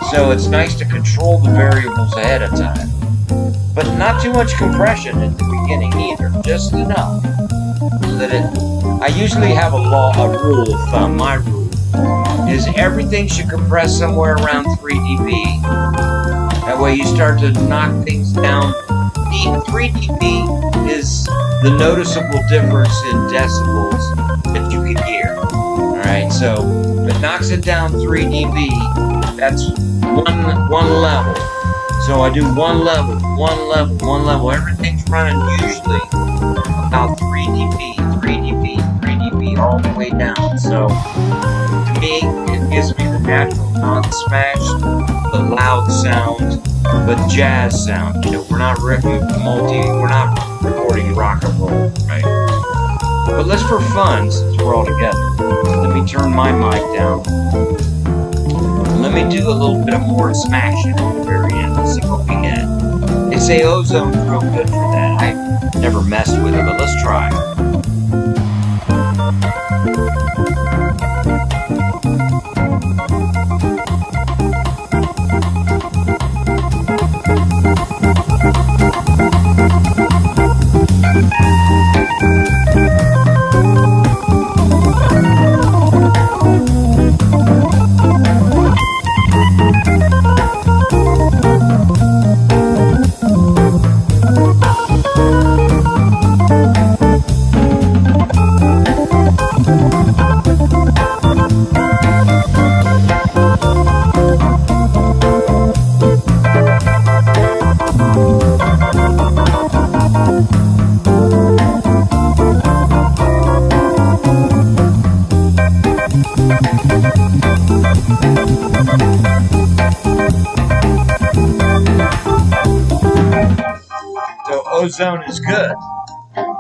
So it's nice to control the variables ahead of time. But not too much compression at the beginning either, just enough. So that I usually have a rule of thumb. My rule is everything should compress somewhere around 3 dB. That way you start to knock things down. 3 dB is the noticeable difference in decibels that you can hear. Alright, so if it knocks it down 3 dB, that's one level. So I do one level, one level, one level. Everything's running usually about 3 dB, 3 dB, 3 dB, all the way down. So to me, it gives me the natural non-smashed, the loud sound, but jazz sound. We're not recording rock and roll, right? But let's, for fun, since we're all together, let me turn my mic down. Let me do a little bit of more smashing at the very end. Let's see what we get. They say Ozone's real good for that. I've never messed with it, but let's try. Ozone is good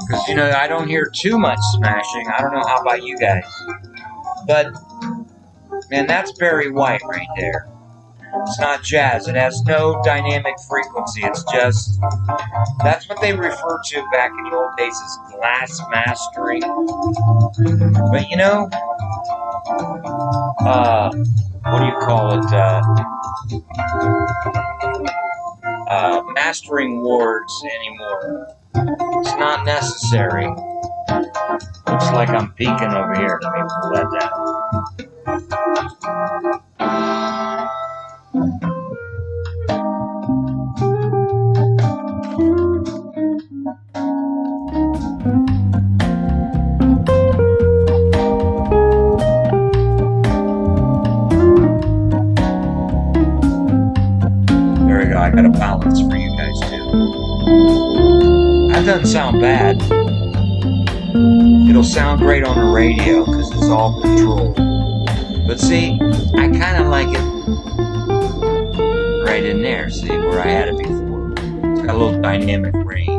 because I don't hear too much smashing. I don't know how about you guys, but man, that's Barry White right there. It's not jazz. It has no dynamic frequency. It's just, that's what they refer to back in the old days as glass mastering. But what do you call it? Mastering wards anymore. It's not necessary. Looks like I'm peeking over here. Let me pull that There we go. I got a balance for you guys too. That doesn't sound bad. It'll sound great on the radio because it's all controlled. But see, I kind of like it right in there, see, where I had it before. It's got a little dynamic range.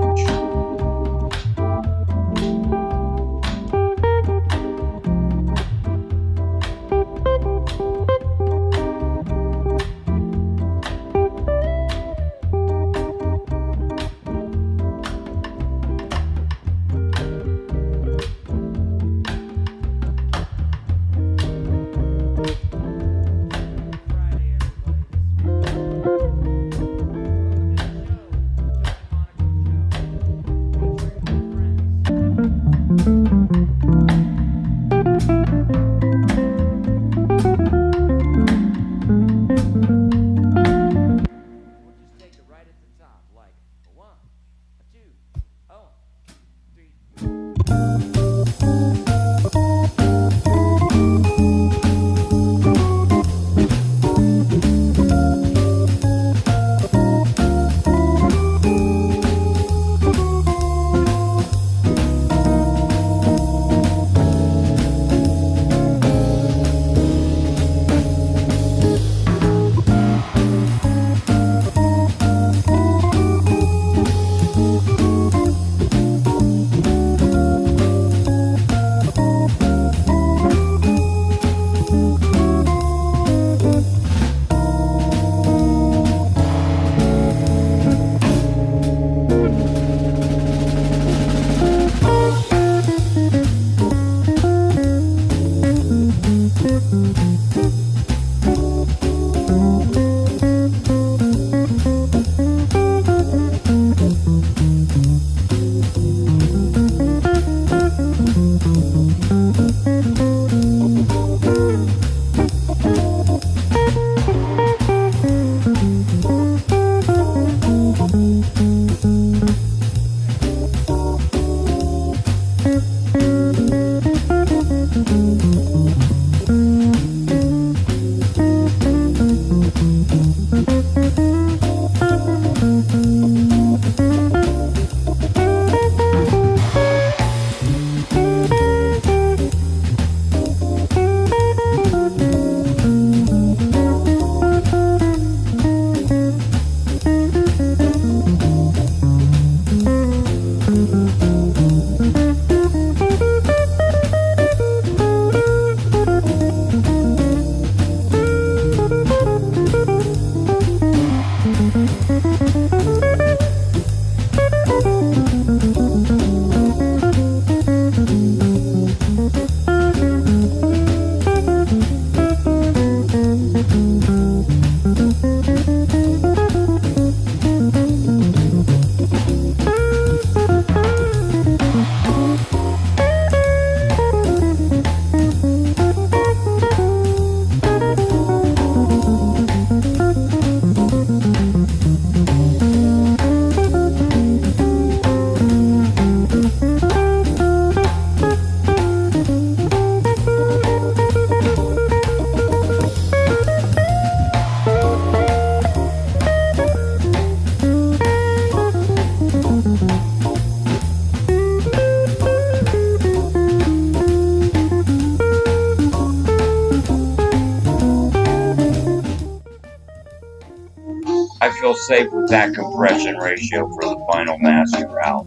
real safe with that compression ratio for the final master route.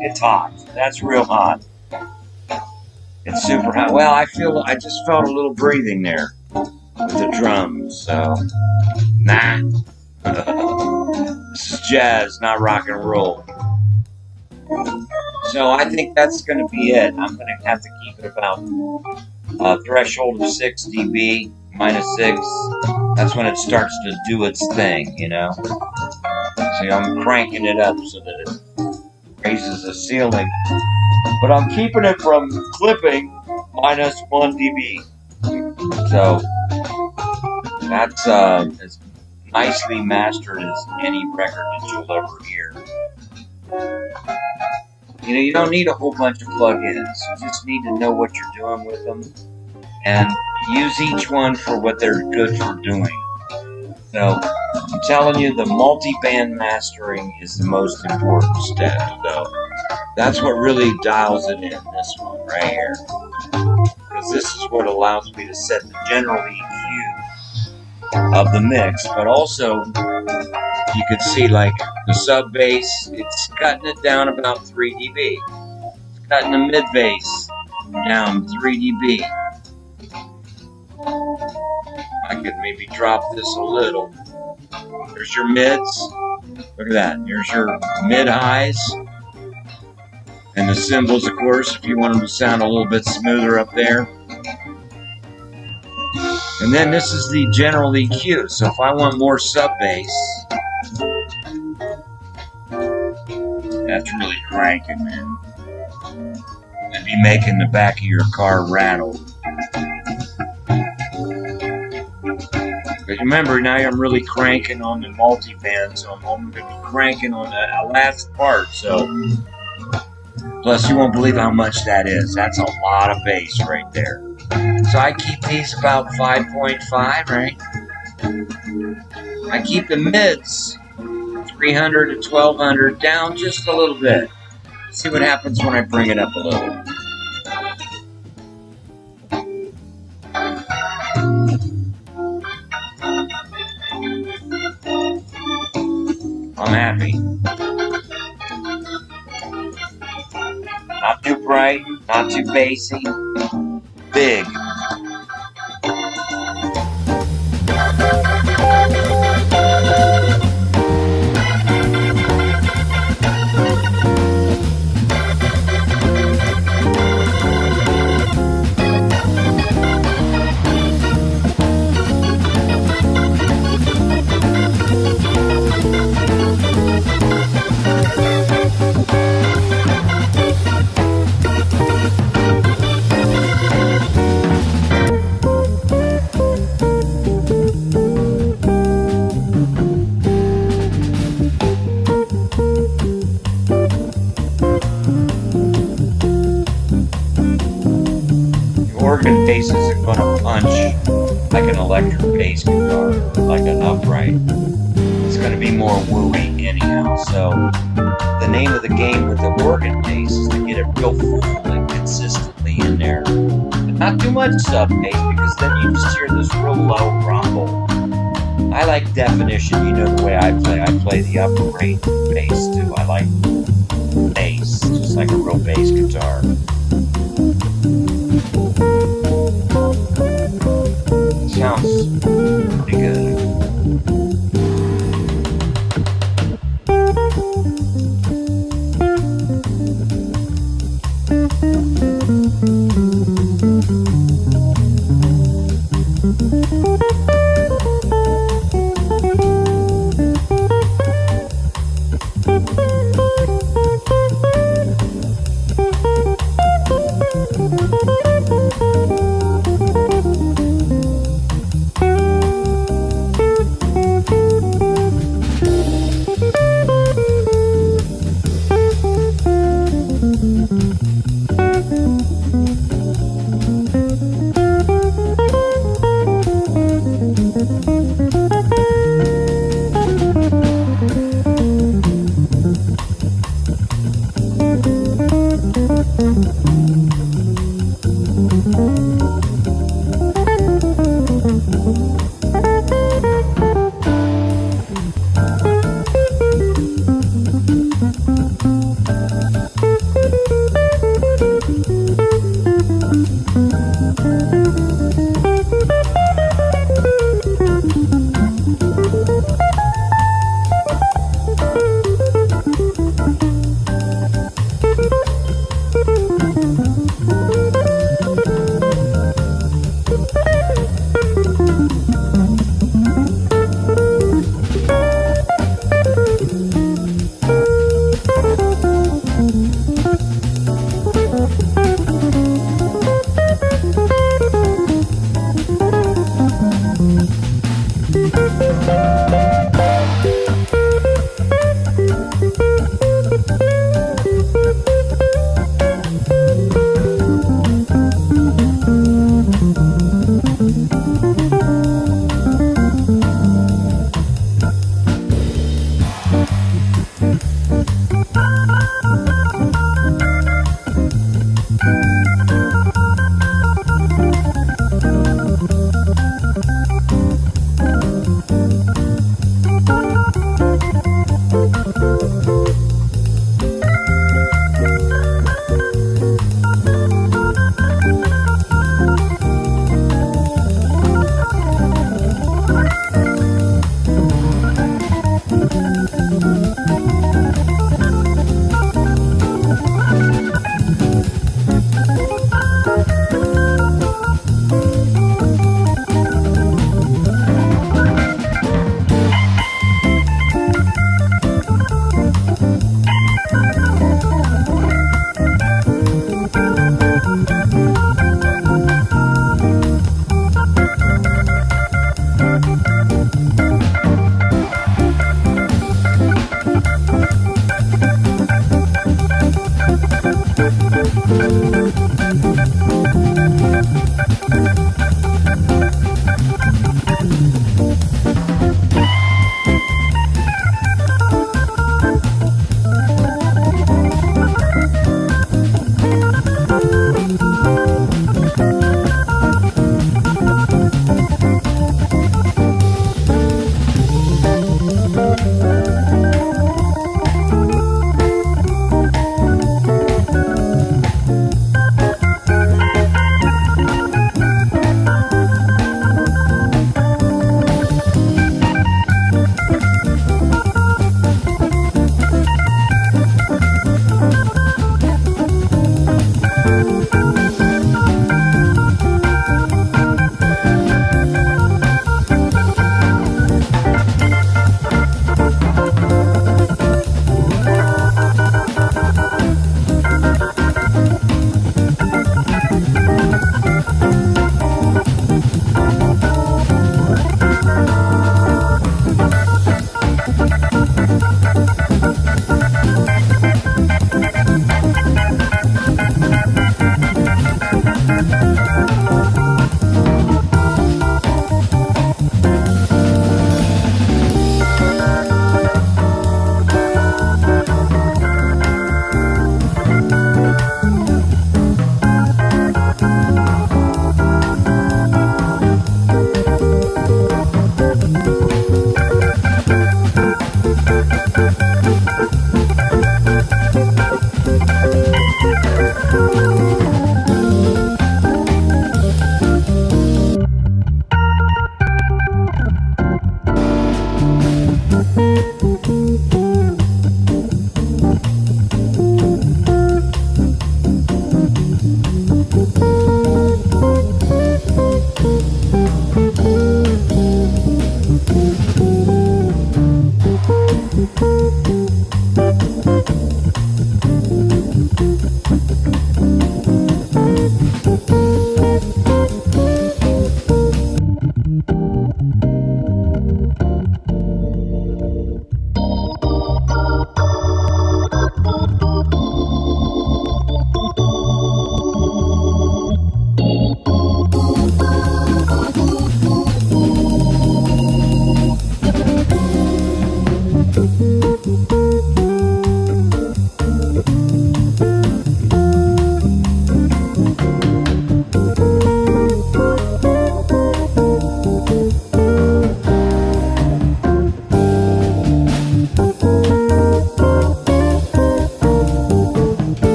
It's hot. That's real hot. It's super hot. Well, I just felt a little breathing there with the drums, so nah. This is jazz, not rock and roll. So I think that's going to be it. I'm going to have to keep it about a threshold of 6 dB, -6. That's when it starts to do its thing, you know. See, I'm cranking it up so that it raises the ceiling. But I'm keeping it from clipping -1 dB. So that's as nicely mastered as any record that you'll ever hear. You know, you don't need a whole bunch of plugins. You just need to know what you're doing with them and use each one for what they're good for doing. So I'm telling you, the multi-band mastering is the most important step. So that's what really dials it in, this one right here. Because this is what allows me to set the general EQ of the mix, but also you could see like the sub bass, it's cutting it down about 3 dB. It's cutting the mid bass down 3 dB. I could maybe drop this a little. There's your mids. Look at that. Here's your mid highs. And the cymbals, of course, if you want them to sound a little bit smoother up there. And then this is the general EQ. So if I want more sub bass, that's really cranking, man. And be making the back of your car rattle. But remember, now I'm really cranking on the multi-band, so I'm going to be cranking on the last part. So, plus you won't believe how much that is. That's a lot of bass right there. So I keep these about 5.5, right? I keep the mids 300 to 1200 down just a little bit. See what happens when I bring it up a little. I'm happy. Not too bright, not too bassy. Big. Organ basses are going to punch like an electric bass guitar, like an upright. It's going to be more wooey anyhow. So the name of the game with the organ bass is to get it real full and consistently in there. But not too much sub bass, because then you just hear this real low rumble. I like definition. You know the way I play. I play the upper rate bass too. I like bass, just like a real bass guitar. Sounds pretty good.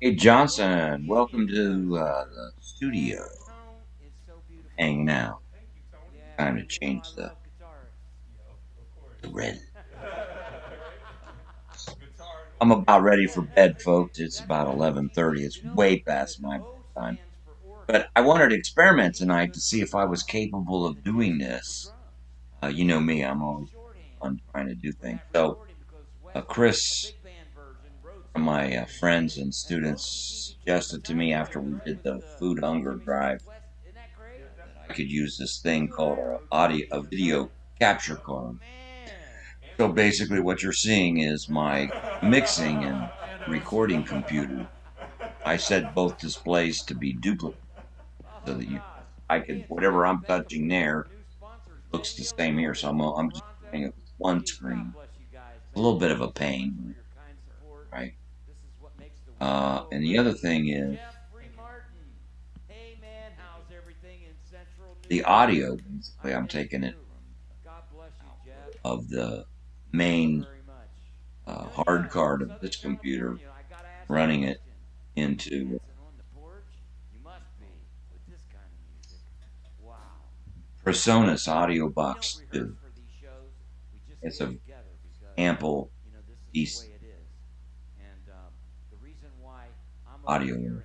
Hey Johnson, welcome to the studio. Hanging out. Time to change the red. I'm about ready for bed, folks. It's about 11:30. It's way past my bedtime. But I wanted to experiment tonight to see if I was capable of doing this. You know me, I'm always fun trying to do things. So Chris, one of my friends and students, suggested to me after we did the food hunger drive I could use this thing called a video capture card. So basically, what you're seeing is my mixing and recording computer. I set both displays to be duplicate so that I could whatever I'm touching there looks the same here. So I'm just doing it with one screen. A little bit of a pain, right? And the other thing is the audio. Basically, I'm taking it of the main hard card of this computer, running it into Presonus Audio Box 2. It's a ample, decent audio.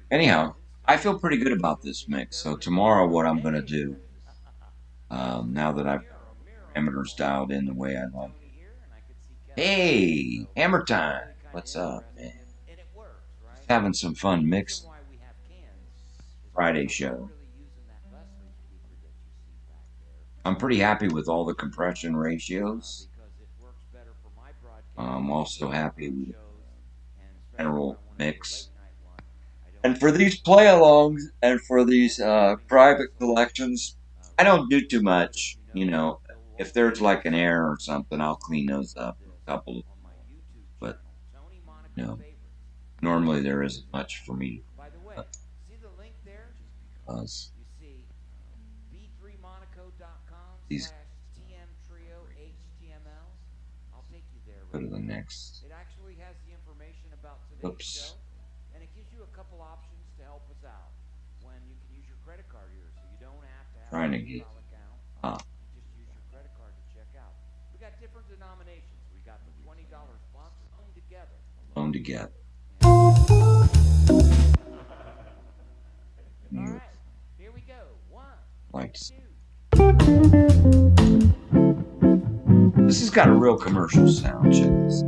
Anyhow, I feel pretty good about this mix. So tomorrow, what I'm going to do, now that I've got all the parameters dialed in the way I like it. Hey, Hammer Time. What's up, man? Just having some fun mixing. Friday show. I'm pretty happy with all the compression ratios. I'm also happy with the general mix. And for these play-alongs and for these private collections, I don't do too much. If there's like an error or something, I'll clean those up in a couple of them. But, normally there isn't much for me to because these go to the next. Oops. Trying to get alone together. Alright, here we go. Like this has got a real commercial sound. Check this.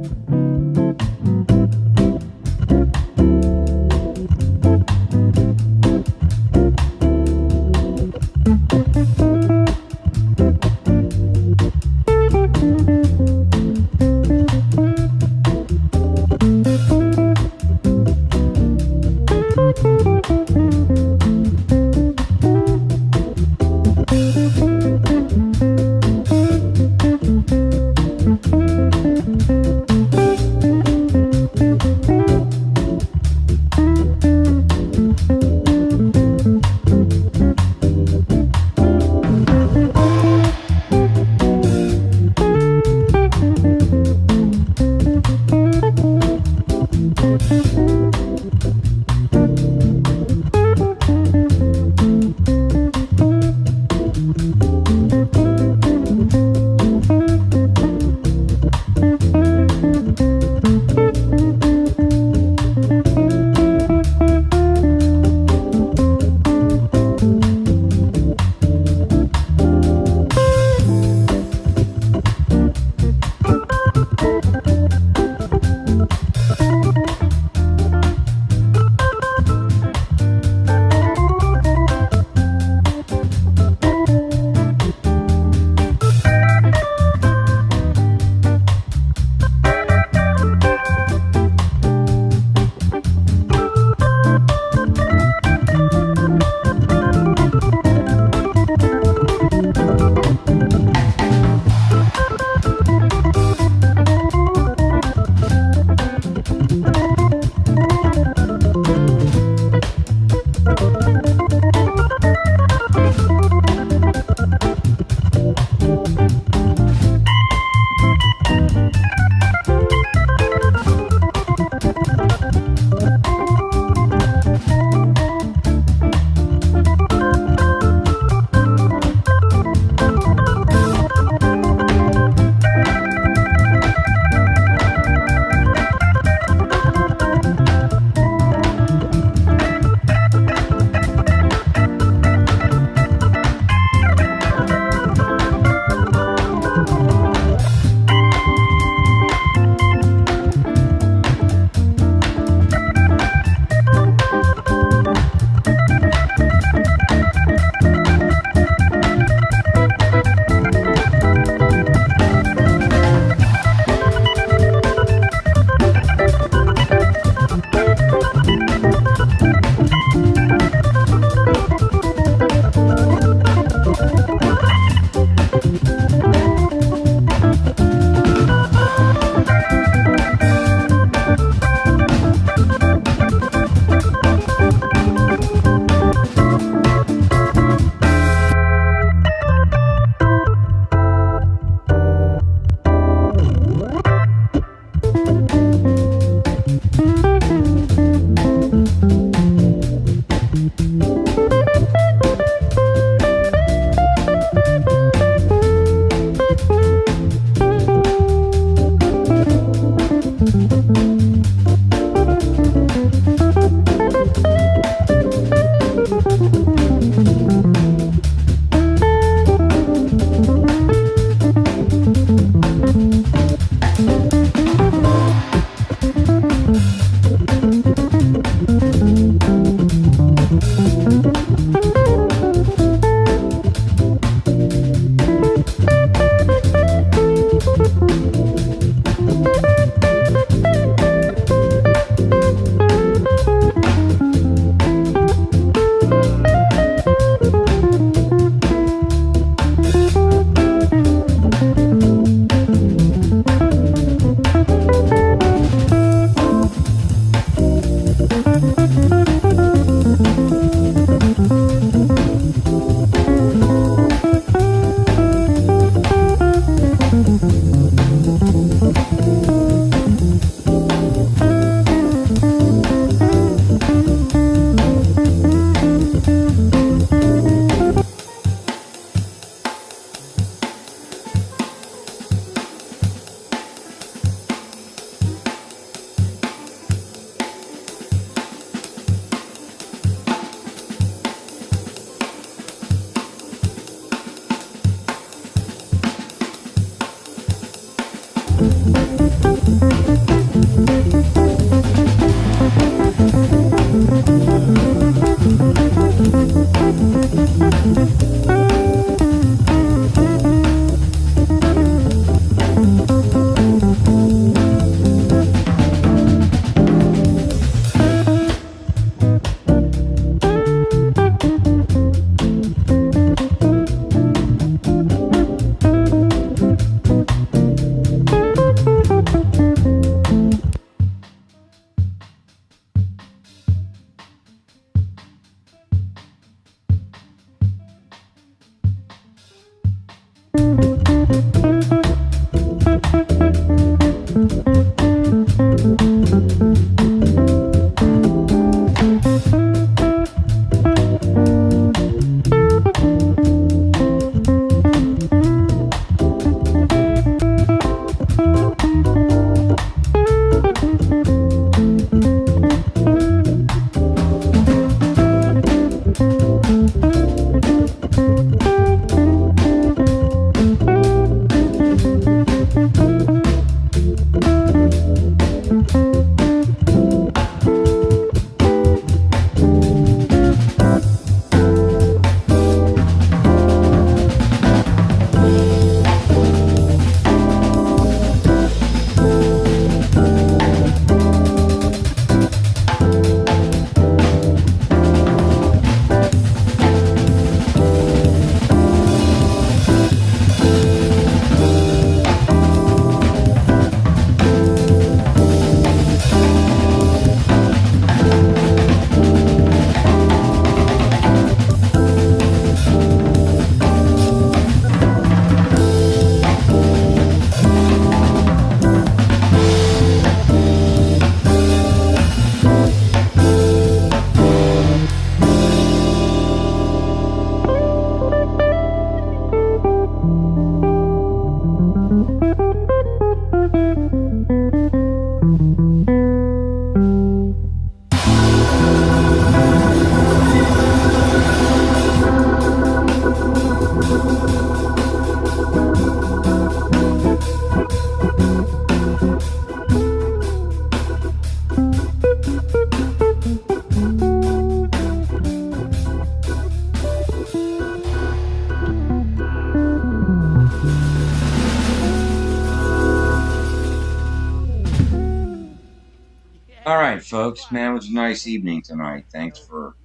folks. Man, it was a nice evening tonight. Thanks for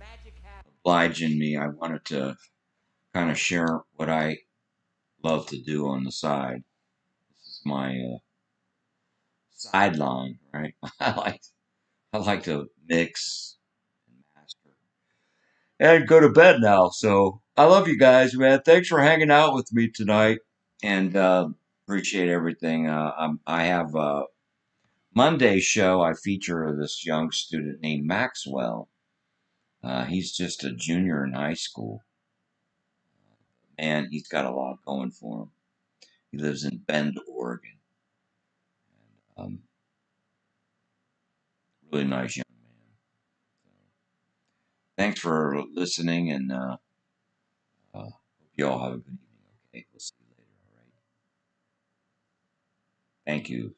obliging me. I wanted to kind of share what I love to do on the side. This is my sideline, right? I like to mix and master and go to bed now. So I love you guys, man. Thanks for hanging out with me tonight, and appreciate everything. I have Monday's show. I feature this young student named Maxwell. He's just a junior in high school, and he's got a lot going for him. He lives in Bend, Oregon. Really nice young man. So, thanks for listening, and hope you all have a good evening. Okay, we'll see you later. All right. Thank you.